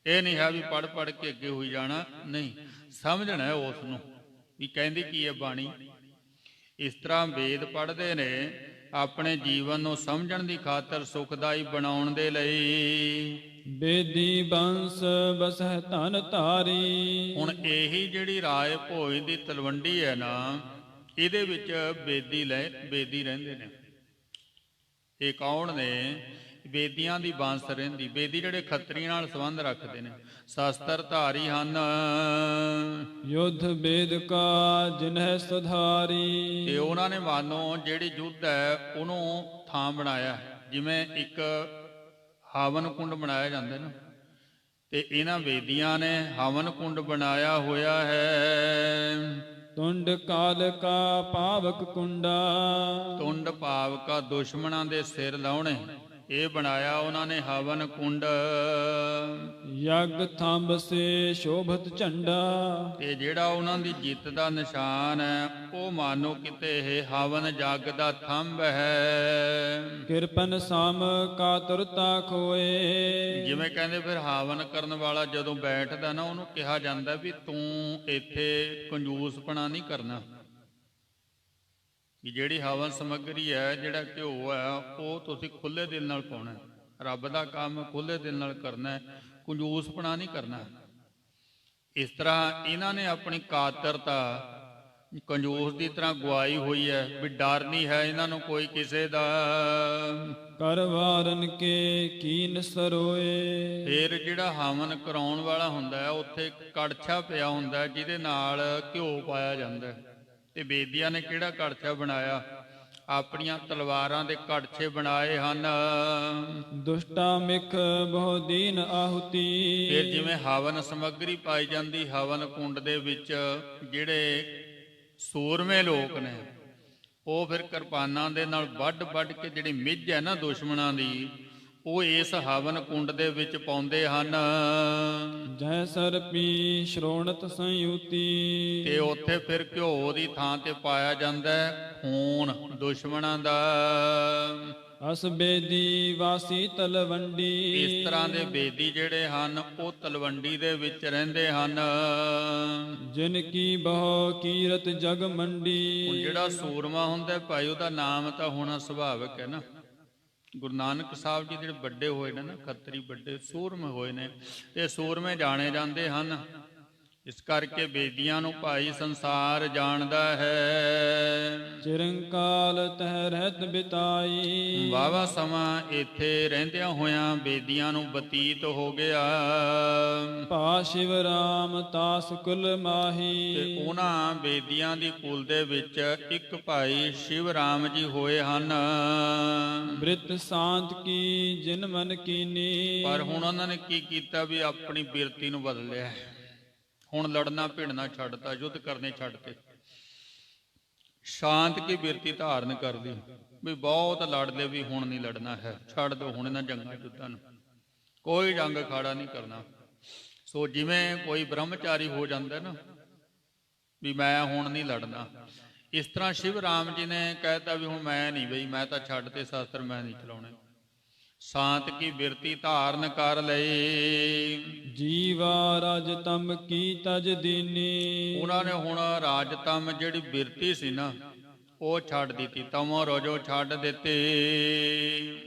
ਇਹ ਨਹੀਂ ਹੈ ਵੀ ਪੜ੍ਹ ਪੜ੍ਹ ਕੇ ਅੱਗੇ ਹੋਈ ਜਾਣਾ, ਨਹੀਂ, ਸਮਝਣਾ ਉਸ ਨੂੰ ਵੀ ਕਹਿੰਦੀ ਕੀ ਹੈ ਬਾਣੀ। ਇਸ ਤਰ੍ਹਾਂ ਵੇਦ ਪੜ੍ਹਦੇ ਨੇ ਆਪਣੇ ਜੀਵਨ ਨੂੰ ਸਮਝਣ ਦੀ ਖਾਤਰ, ਸੁਖਦਾਈ ਬਣਾਉਣ ਦੇ ਲਈ। ਬੇਦੀ ਬੰਸ ਬਸਹਿ ਧਨ ਧਾਰੀ। ਹੁਣ ਇਹੀ ਜਿਹੜੀ ਰਾਏ ਭੋਜ ਦੀ ਤਲਵੰਡੀ ਹੈ ਨਾ, ਇਹਦੇ ਵਿੱਚ ਬੇਦੀ ਰਹਿੰਦੇ ਨੇ। ਇਹ ਕੌਣ ਨੇ? ਬੇਦੀਆਂ ਦੀ ਬੰਸ ਰਹਿੰਦੀ। ਬੇਦੀ ਜਿਹੜੇ ਖੱਤਰੀਆਂ ਨਾਲ ਸੰਬੰਧ ਰੱਖਦੇ ਨੇ, ਸ਼ਸਤਰ ਧਾਰੀ ਹਨ। ਯੁੱਧ ਵੇਦ ਕਾ ਜਿਨਹਿ ਸੁਧਾਰੀ। ਤੇ ਉਹਨਾਂ ਨੇ ਮਾਨੋ ਜਿਹੜੀ ਯੁੱਧ ਹੈ ਉਹਨੂੰ ਥਾਂ ਬਣਾਇਆ। ਜਿਵੇਂ ਇੱਕ ਹਵਨ ਕੁੰਡ ਬਣਾਇਆ ਜਾਂਦਾ ਨਾ, ਤੇ ਇਹਨਾਂ ਬੇਦੀਆਂ ਨੇ ਹਵਨ ਕੁੰਡ ਬਣਾਇਆ ਹੋਇਆ ਹੈ। ਤੁੰਡ ਕਾਲ ਕਾ ਪਾਵਕ ਕੁੰਡਾ। ਤੁੰਡ ਪਾਵਕਾ ਦੁਸ਼ਮਣਾਂ ਦੇ ਸਿਰ ਲਾਉਣੇ, ਇਹ ਬਣਾਇਆ ਉਹਨਾਂ ਨੇ ਹਵਨ ਕੁੰਡ। ਯਗ ਥੰਬ ਸੇ ਸ਼ੋਭਤ ਝੰਡਾ। ਤੇ ਜਿਹੜਾ ਉਹਨਾਂ ਦੀ ਜਿੱਤ ਦਾ ਨਿਸ਼ਾਨ ਹੈ ਉਹ ਮਾਨੋ ਕਿਤੇ ਇਹ ਹਵਨ ਜਗ ਦਾ ਥੰਬ ਹੈ। ਕਿਰਪਨ ਸਾਮ ਕਾਤੁਰਤਾ ਖੋਏ। ਜਿਵੇਂ ਕਹਿੰਦੇ ਫਿਰ ਹਵਨ ਕਰਨ ਵਾਲਾ ਜਦੋਂ ਬੈਠਦਾ ਨਾ, ਉਹਨੂੰ ਕਿਹਾ ਜਾਂਦਾ ਵੀ ਤੂੰ ਇੱਥੇ ਕੰਜੂਸਪਣਾ ਨਹੀਂ ਕਰਨਾ। ਕਿ ਜਿਹੜੀ ਹਵਨ ਸਮੱਗਰੀ ਹੈ, ਜਿਹੜਾ ਘਿਓ ਹੈ, ਉਹ ਤੁਸੀਂ ਖੁੱਲੇ ਦਿਲ ਨਾਲ ਪਾਉਣਾ। ਰੱਬ ਦਾ ਕੰਮ ਖੁੱਲੇ ਦਿਲ ਨਾਲ ਕਰਨਾ, ਕੰਜੂਸਪਣਾ ਨਹੀਂ ਕਰਨਾ। ਇਸ ਤਰ੍ਹਾਂ ਇਹਨਾਂ ਨੇ ਆਪਣੀ ਕਾਤਰਤਾ ਕੰਜੂਸ ਦੀ ਤਰ੍ਹਾਂ ਗਵਾਈ ਹੋਈ ਹੈ, ਵੀ ਡਰ ਨਹੀਂ ਹੈ ਇਹਨਾਂ ਨੂੰ ਕੋਈ ਕਿਸੇ ਦਾ। ਕਰਵਾਰਨ ਕੇ ਕੀਨ ਸਰੋਏ। ਫਿਰ ਜਿਹੜਾ ਹਵਨ ਕਰਾਉਣ ਵਾਲਾ ਹੁੰਦਾ ਹੈ, ਉੱਥੇ ਕੜਛਾ ਪਿਆ ਹੁੰਦਾ ਜਿਹਦੇ ਨਾਲ ਘਿਓ ਪਾਇਆ ਜਾਂਦਾ। ਤੇ ਬੇਦੀਆਂ ਨੇ ਕਿਹੜਾ ਕੜਛਾ ਬਣਾਇਆ? ਆਪਣੀਆਂ ਤਲਵਾਰਾਂ ਦੇ ਕੜਛੇ ਬਣਾਏ ਹਨ। ਦੁਸ਼ਟਾ ਮਿਖ ਬਹੁ ਦੀਨ ਆਹੁਤੀ। ਫਿਰ ਜਿਵੇਂ ਹਵਨ ਸਮੱਗਰੀ ਪਾਈ ਜਾਂਦੀ ਹਵਨ ਕੁੰਡ ਦੇ ਵਿੱਚ, ਜਿਹੜੇ ਸੂਰਮੇ ਲੋਕ ਨੇ ਉਹ ਫਿਰ ਕਿਰਪਾਨਾਂ ਦੇ ਨਾਲ ਵੱਢ ਕੇ ਜਿਹੜੀ ਮਿੱਝ ਹੈ ਨਾ ਦੁਸ਼ਮਣਾਂ ਦੀ, ਉਹ ਇਸ ਹਵਨ ਕੁੰਡ ਦੇ ਵਿੱਚ ਪਾਉਂਦੇ ਹਨ। ਜੈ ਸਰਪੀ ਸ਼੍ਰੋਣਤ ਸੰਯੁਤੀ। ਤੇ ਉੱਥੇ ਫਿਰ ਘਿਓ ਦੀ ਥਾਂ ਤੇ ਪਾਇਆ ਜਾਂਦਾ ਖੂਨ ਦੁਸ਼ਮਣਾਂ ਦਾ। ਅਸ ਬੇਦੀ ਵਾਸੀ ਤਲਵੰਡੀ। ਇਸ ਤਰ੍ਹਾਂ ਦੇ ਬੇਦੀ ਜਿਹੜੇ ਹਨ ਉਹ ਤਲਵੰਡੀ ਦੇ ਵਿੱਚ ਰਹਿੰਦੇ ਹਨ। ਜਿਨ ਕੀ ਬਹੁ ਕੀਰਤ ਜਗ ਮੰਡੀ। ਹੁਣ ਜਿਹੜਾ ਸੂਰਮਾ ਹੁੰਦਾ ਭਾਈ ਉਹਦਾ ਨਾਮ ਤਾਂ ਹੋਣਾ ਸੁਭਾਵਿਕ ਹੈ ਨਾ। ਗੁਰੂ ਨਾਨਕ ਸਾਹਿਬ ਜੀ ਜਿਹੜੇ ਵੱਡੇ ਹੋਏ ਨੇ ਨਾ, ਖੱਤਰੀ ਵੱਡੇ ਸੂਰਮੇ ਹੋਏ ਨੇ, ਤੇ ਸੂਰਮੇ ਜਾਣੇ ਜਾਂਦੇ ਹਨ। ਇਸ ਕਰਕੇ ਬੇਦੀਆਂ ਨੂੰ ਭਾਈ ਸੰਸਾਰ ਜਾਣਦਾ ਹੈ। ਚਿਰੰਕਾਲ ਤਹਿ ਰਹਿਤ ਬਿਤਾਈ। ਵਾਵਾ ਸਮਾਂ ਇੱਥੇ ਰਹਿੰਦਿਆਂ ਹੋਇਆਂ ਬੇਦੀਆਂ ਨੂੰ ਬਤੀਤ ਹੋ ਗਿਆ। ਭਾ ਸ਼ਿਵ ਰਾਮ ਤਾਸ ਕੁਲ ਮਾਹੀ। ਤੇ ਉਹਨਾਂ ਬੇਦੀਆਂ ਦੀ ਕੁਲ ਦੇ ਵਿੱਚ ਇੱਕ ਭਾਈ ਸ਼ਿਵ ਰਾਮ ਜੀ ਹੋਏ ਹਨ। ਬ੍ਰਿਤ ਸ਼ਾਂਤ ਕੀ ਜਿਨ ਮਨ ਕੀਨੀ। ਪਰ ਹੁਣ ਉਹਨਾਂ ਨੇ ਕੀ ਕੀਤਾ ਵੀ ਆਪਣੀ ਬਿਰਤੀ ਨੂੰ ਬਦਲਿਆ। ਹੁਣ ਲੜਨਾ ਭਿੜਨਾ ਛੱਡਤਾ, ਯੁੱਧ ਕਰਨੇ ਛੱਡਤੇ। ਸ਼ਾਂਤ ਕੀ ਬਿਰਤੀ ਧਾਰਨ ਕਰ ਲਈ ਵੀ ਬਹੁਤ ਲੜ ਲਏ ਵੀ ਹੁਣ ਨਹੀਂ ਲੜਨਾ ਹੈ, ਛੱਡ ਦਿਓ ਹੁਣ ਇਹਨਾਂ ਜੰਗਾਂ ਯੁੱਧਾਂ ਨੂੰ, ਕੋਈ ਜੰਗ ਅਖਾੜਾ ਨਹੀਂ ਕਰਨਾ। ਸੋ ਜਿਵੇਂ ਕੋਈ ਬ੍ਰਹਮਚਾਰੀ ਹੋ ਜਾਂਦਾ ਨਾ ਵੀ ਮੈਂ ਹੁਣ ਨਹੀਂ ਲੜਨਾ, ਇਸ ਤਰ੍ਹਾਂ ਸ਼ਿਵ ਰਾਮ ਜੀ ਨੇ ਕਹਿਤਾ ਵੀ ਹੁਣ ਮੈਂ ਨਹੀਂ ਬਈ, ਮੈਂ ਤਾਂ ਛੱਡ ਤੇ ਸ਼ਾਸਤਰ ਮੈਂ ਨਹੀਂ ਚਲਾਉਣੇ। ਸ਼ਾਂਤ ਕੀ ਬਿਰਤੀ ਧਾਰਨ ਕਰ ਲਈ। ਜੀਵਾ ਰਾਜਤਮ ਕੀ ਤਜ ਦੀਨੀ। ਉਹਨਾਂ ਨੇ ਹੁਣ ਰਾਜਤਮ ਜਿਹੜੀ ਬਿਰਤੀ ਸੀ ਨਾ ਉਹ ਛੱਡ ਦਿੱਤੀ, ਤਮੋ ਰੋਜੋ ਛੱਡ ਦਿੱਤੇ।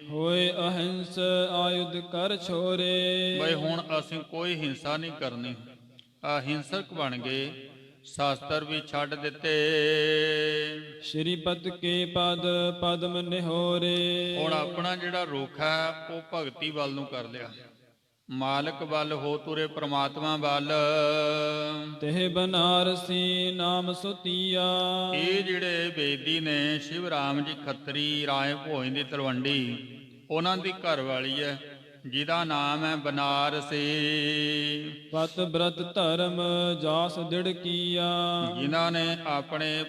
ਹੋਏ ਅਹਿੰਸ ਆਯੁਧ ਕਰ ਛੋਰੇ। ਬਈ ਹੁਣ ਅਸੀਂ ਕੋਈ ਹਿੰਸਾ ਨਹੀਂ ਕਰਨੀ, ਅਹਿੰਸਕ ਬਣ ਗਏ, ਸ਼ਾਸਤਰ ਵੀ ਛੱਡ ਦਿੱਤੇ। ਸ਼੍ਰੀਪਤ ਕੇ ਪਦ ਪਦਮ ਨਿਹੋਰੇ। ਹੁਣ ਆਪਣਾ ਜਿਹੜਾ ਰੁਖ ਹੈ ਉਹ ਭਗਤੀ ਵੱਲ ਨੂੰ ਕਰ ਲਿਆ, ਮਾਲਕ ਵੱਲ ਹੋ ਤੁਰੇ, ਪ੍ਰਮਾਤਮਾ ਵੱਲ। ਤਹਿ ਬਨਾਰਸੀ ਨਾਮ ਸੁਤੀਆ। ਇਹ ਜਿਹੜੇ ਬੇਦੀ ਨੇ ਸ਼ਿਵ ਰਾਮ ਜੀ ਖੱਤਰੀ ਰਾਏ ਭੋਜ ਦੀ ਤਲਵੰਡੀ, ਉਹਨਾਂ ਦੀ ਘਰ ਵਾਲੀ ਹੈ ਜਿਹਦਾ ਨਾਮ ਹੈ ਬਨਾਰਸੀ। ਪਤ ਬ੍ਰਤ ਧਰਮ ਜਾਸ ਦ੍ਰਿੜ ਕੀਆ। ਜਿਨ੍ਹਾਂ ਨੇ ਆਪਣੇ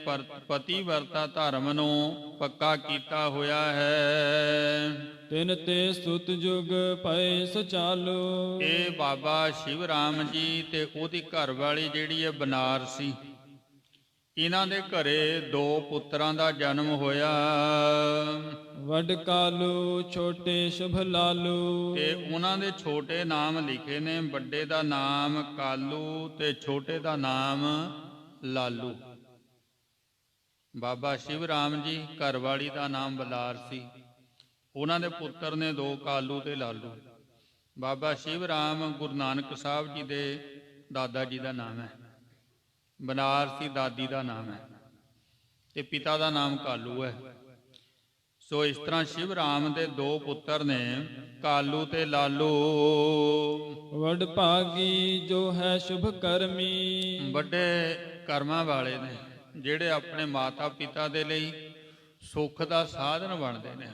ਪਤੀ ਵਰਤਾ ਧਰਮ ਨੂੰ ਪੱਕਾ ਕੀਤਾ ਹੋਇਆ ਹੈ। ਤਿਨ ਤੇ ਸੁਤ ਜੁਗ ਭਏ ਸੁਚਾਲੂ। ਇਹ ਬਾਬਾ ਸ਼ਿਵ ਰਾਮ ਜੀ ਤੇ ਉਹਦੀ ਘਰ ਵਾਲੀ ਜਿਹੜੀ ਹੈ ਬਨਾਰਸੀ, ਇਹਨਾਂ ਦੇ ਘਰੇ ਦੋ ਪੁੱਤਰਾਂ ਦਾ ਜਨਮ ਹੋਇਆ। ਵੱਡ ਕਾਲੂ ਛੋਟੇ ਸ਼ੁਭ ਲਾਲੂ। ਤੇ ਉਹਨਾਂ ਦੇ ਛੋਟੇ ਨਾਮ ਲਿਖੇ ਨੇ, ਵੱਡੇ ਦਾ ਨਾਮ ਕਾਲੂ ਤੇ ਛੋਟੇ ਦਾ ਨਾਮ ਲਾਲੂ। ਬਾਬਾ ਸ਼ਿਵ ਰਾਮ ਜੀ ਘਰਵਾਲੀ ਦਾ ਨਾਮ ਬਨਾਰਸੀ, ਉਹਨਾਂ ਦੇ ਪੁੱਤਰ ਨੇ ਦੋ, ਕਾਲੂ ਤੇ ਲਾਲੂ। ਬਾਬਾ ਸ਼ਿਵ ਰਾਮ ਗੁਰੂ ਨਾਨਕ ਸਾਹਿਬ ਜੀ ਦੇ ਦਾਦਾ ਜੀ ਦਾ ਨਾਮ ਹੈ, ਬਨਾਰਸੀ ਦਾਦੀ ਦਾ ਨਾਮ ਹੈ, ਤੇ ਪਿਤਾ ਦਾ ਨਾਮ ਕਾਲੂ ਹੈ। ਸੋ ਇਸ ਤਰ੍ਹਾਂ ਸ਼ਿਵ ਰਾਮ ਦੇ ਦੋ ਪੁੱਤਰ ਨੇ, ਕਾਲੂ ਤੇ ਲਾਲੂ। ਵੱਡ ਭਾਗੀ ਜੋ ਹੈ ਸ਼ੁਭ ਕਰਮੀ। ਵੱਡੇ ਕਰਮਾਂ ਵਾਲੇ ਨੇ ਜਿਹੜੇ ਆਪਣੇ ਮਾਤਾ ਪਿਤਾ ਦੇ ਲਈ ਸੁੱਖ ਦਾ ਸਾਧਨ ਬਣਦੇ ਨੇ।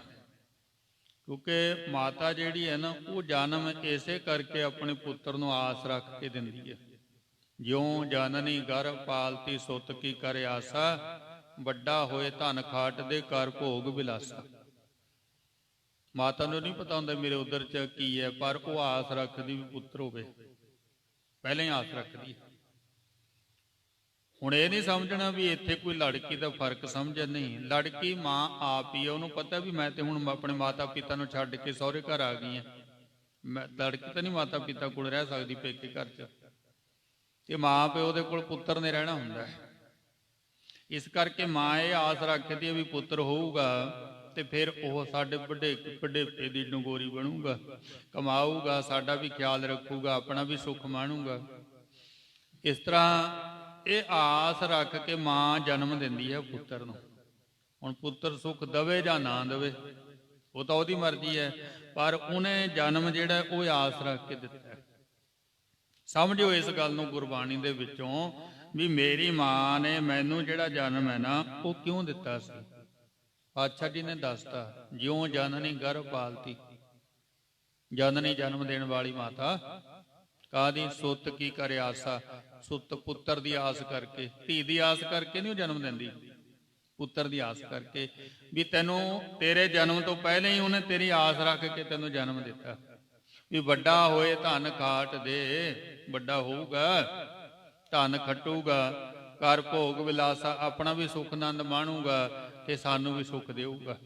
ਕਿਉਂਕਿ ਮਾਤਾ ਜਿਹੜੀ ਹੈ ਨਾ ਉਹ ਜਨਮ ਇਸੇ ਕਰਕੇ ਆਪਣੇ ਪੁੱਤਰ ਨੂੰ ਆਸ ਰੱਖ ਕੇ ਦਿੰਦੀ ਹੈ। ਜਿਉਂ ਜਨਨੀ ਗਰਭ ਪਾਲਤੀ ਸੁੱਤ ਕੀ ਕਰ ਆਸਾ, ਵੱਡਾ ਹੋਏ ਧਨ ਖਾਟ ਦੇ ਕਰ ਭੋਗ ਵਿਲਾਸਾ। ਮਾਤਾ ਨੂੰ ਨਹੀਂ ਪਤਾ ਹੁੰਦਾ ਮੇਰੇ ਉਧਰ ਚ ਕੀ ਹੈ, ਪਰ ਉਹ ਆਸ ਰੱਖਦੀ ਵੀ ਪੁੱਤਰ ਹੋਵੇ, ਪਹਿਲਾਂ ਹੀ ਆਸ ਰੱਖਦੀ। ਹੁਣ ਇਹ ਨਹੀਂ ਸਮਝਣਾ ਵੀ ਇੱਥੇ ਕੋਈ ਲੜਕੀ ਦਾ ਫਰਕ ਸਮਝ ਨਹੀਂ। ਲੜਕੀ ਮਾਂ ਆਪ ਹੀ ਹੈ, ਉਹਨੂੰ ਪਤਾ ਵੀ ਮੈਂ ਤੇ ਹੁਣ ਆਪਣੇ ਮਾਤਾ ਪਿਤਾ ਨੂੰ ਛੱਡ ਕੇ ਸਹੁਰੇ ਘਰ ਆ ਗਈ ਹਾਂ, ਮੈਂ ਲੜਕੀ ਤਾਂ ਨਹੀਂ ਮਾਤਾ ਪਿਤਾ ਕੋਲ ਰਹਿ ਸਕਦੀ ਪੇਕੇ ਘਰ ਚ, ਤੇ ਮਾਂ ਪਿਓ ਦੇ ਕੋਲ ਪੁੱਤਰ ਨੇ ਰਹਿਣਾ ਹੁੰਦਾ ਹੈ। ਇਸ ਕਰਕੇ ਮਾਂ ਇਹ ਆਸ ਰੱਖਦੀ ਹੈ ਵੀ ਪੁੱਤਰ ਹੋਊਗਾ ਤੇ ਫਿਰ ਉਹ ਸਾਡੇ ਵਡੇਪੇ ਦੀ ਡੰਗੋਰੀ ਬਣੂਗਾ, ਕਮਾਊਗਾ, ਸਾਡਾ ਵੀ ਖਿਆਲ ਰੱਖੂਗਾ, ਆਪਣਾ ਵੀ ਸੁੱਖ ਮਾਣੂਗਾ। ਇਸ ਤਰ੍ਹਾਂ ਇਹ ਆਸ ਰੱਖ ਕੇ ਮਾਂ ਜਨਮ ਦਿੰਦੀ ਹੈ ਪੁੱਤਰ ਨੂੰ। ਹੁਣ ਪੁੱਤਰ ਸੁੱਖ ਦਵੇ ਜਾਂ ਨਾ ਦਵੇ ਉਹ ਤਾਂ ਉਹਦੀ ਮਰਜ਼ੀ ਹੈ, ਪਰ ਉਹਨੇ ਜਨਮ ਜਿਹੜਾ ਉਹ ਆਸ ਰੱਖ ਕੇ ਦਿੱਤਾ ਹੈ। ਸਮਝੋ ਇਸ ਗੱਲ ਨੂੰ ਗੁਰਬਾਣੀ ਦੇ ਵਿੱਚੋਂ ਵੀ ਮੇਰੀ ਮਾਂ ਨੇ ਮੈਨੂੰ ਜਿਹੜਾ ਜਨਮ ਹੈ ਨਾ ਉਹ ਕਿਉਂ ਦਿੱਤਾ ਸੀ। ਪਾਤਸ਼ਾਹ ਜੀ ਨੇ ਦੱਸਤਾ, ਜਿਉਂ ਜਨਨੀ ਗਰਭ ਪਾਲਤੀ। ਜਨਨੀ ਜਨਮ ਦੇਣ ਵਾਲੀ ਮਾਤਾ ਕਾਦੀ ਸੁੱਤ ਕੀ ਕਰੇ ਆਸਾ, ਸੁੱਤ ਪੁੱਤਰ ਦੀ ਆਸ ਕਰਕੇ, ਧੀ ਦੀ ਆਸ ਕਰਕੇ ਨਹੀਂ ਉਹ ਜਨਮ ਦਿੰਦੀ, ਪੁੱਤਰ ਦੀ ਆਸ ਕਰਕੇ ਵੀ ਤੈਨੂੰ ਤੇਰੇ ਜਨਮ ਤੋਂ ਪਹਿਲਾਂ ਹੀ ਉਹਨੇ ਤੇਰੀ ਆਸ ਰੱਖ ਕੇ ਤੈਨੂੰ ਜਨਮ ਦਿੱਤਾ ਵੀ ਵੱਡਾ ਹੋਏ ਧਨ ਖਾਟ ਦੇ, ਵੱਡਾ ਹੋਊਗਾ ਧਨ ਖੱਟੂਗਾ, ਕਰ ਭੋਗ ਵਿਲਾਸਾ, ਆਪਣਾ ਵੀ ਸੁਖ ਆਨੰਦ ਮਾਣੂਗਾ ਤੇ ਸਾਨੂੰ ਵੀ ਸੁਖ ਦੇਊਗਾ।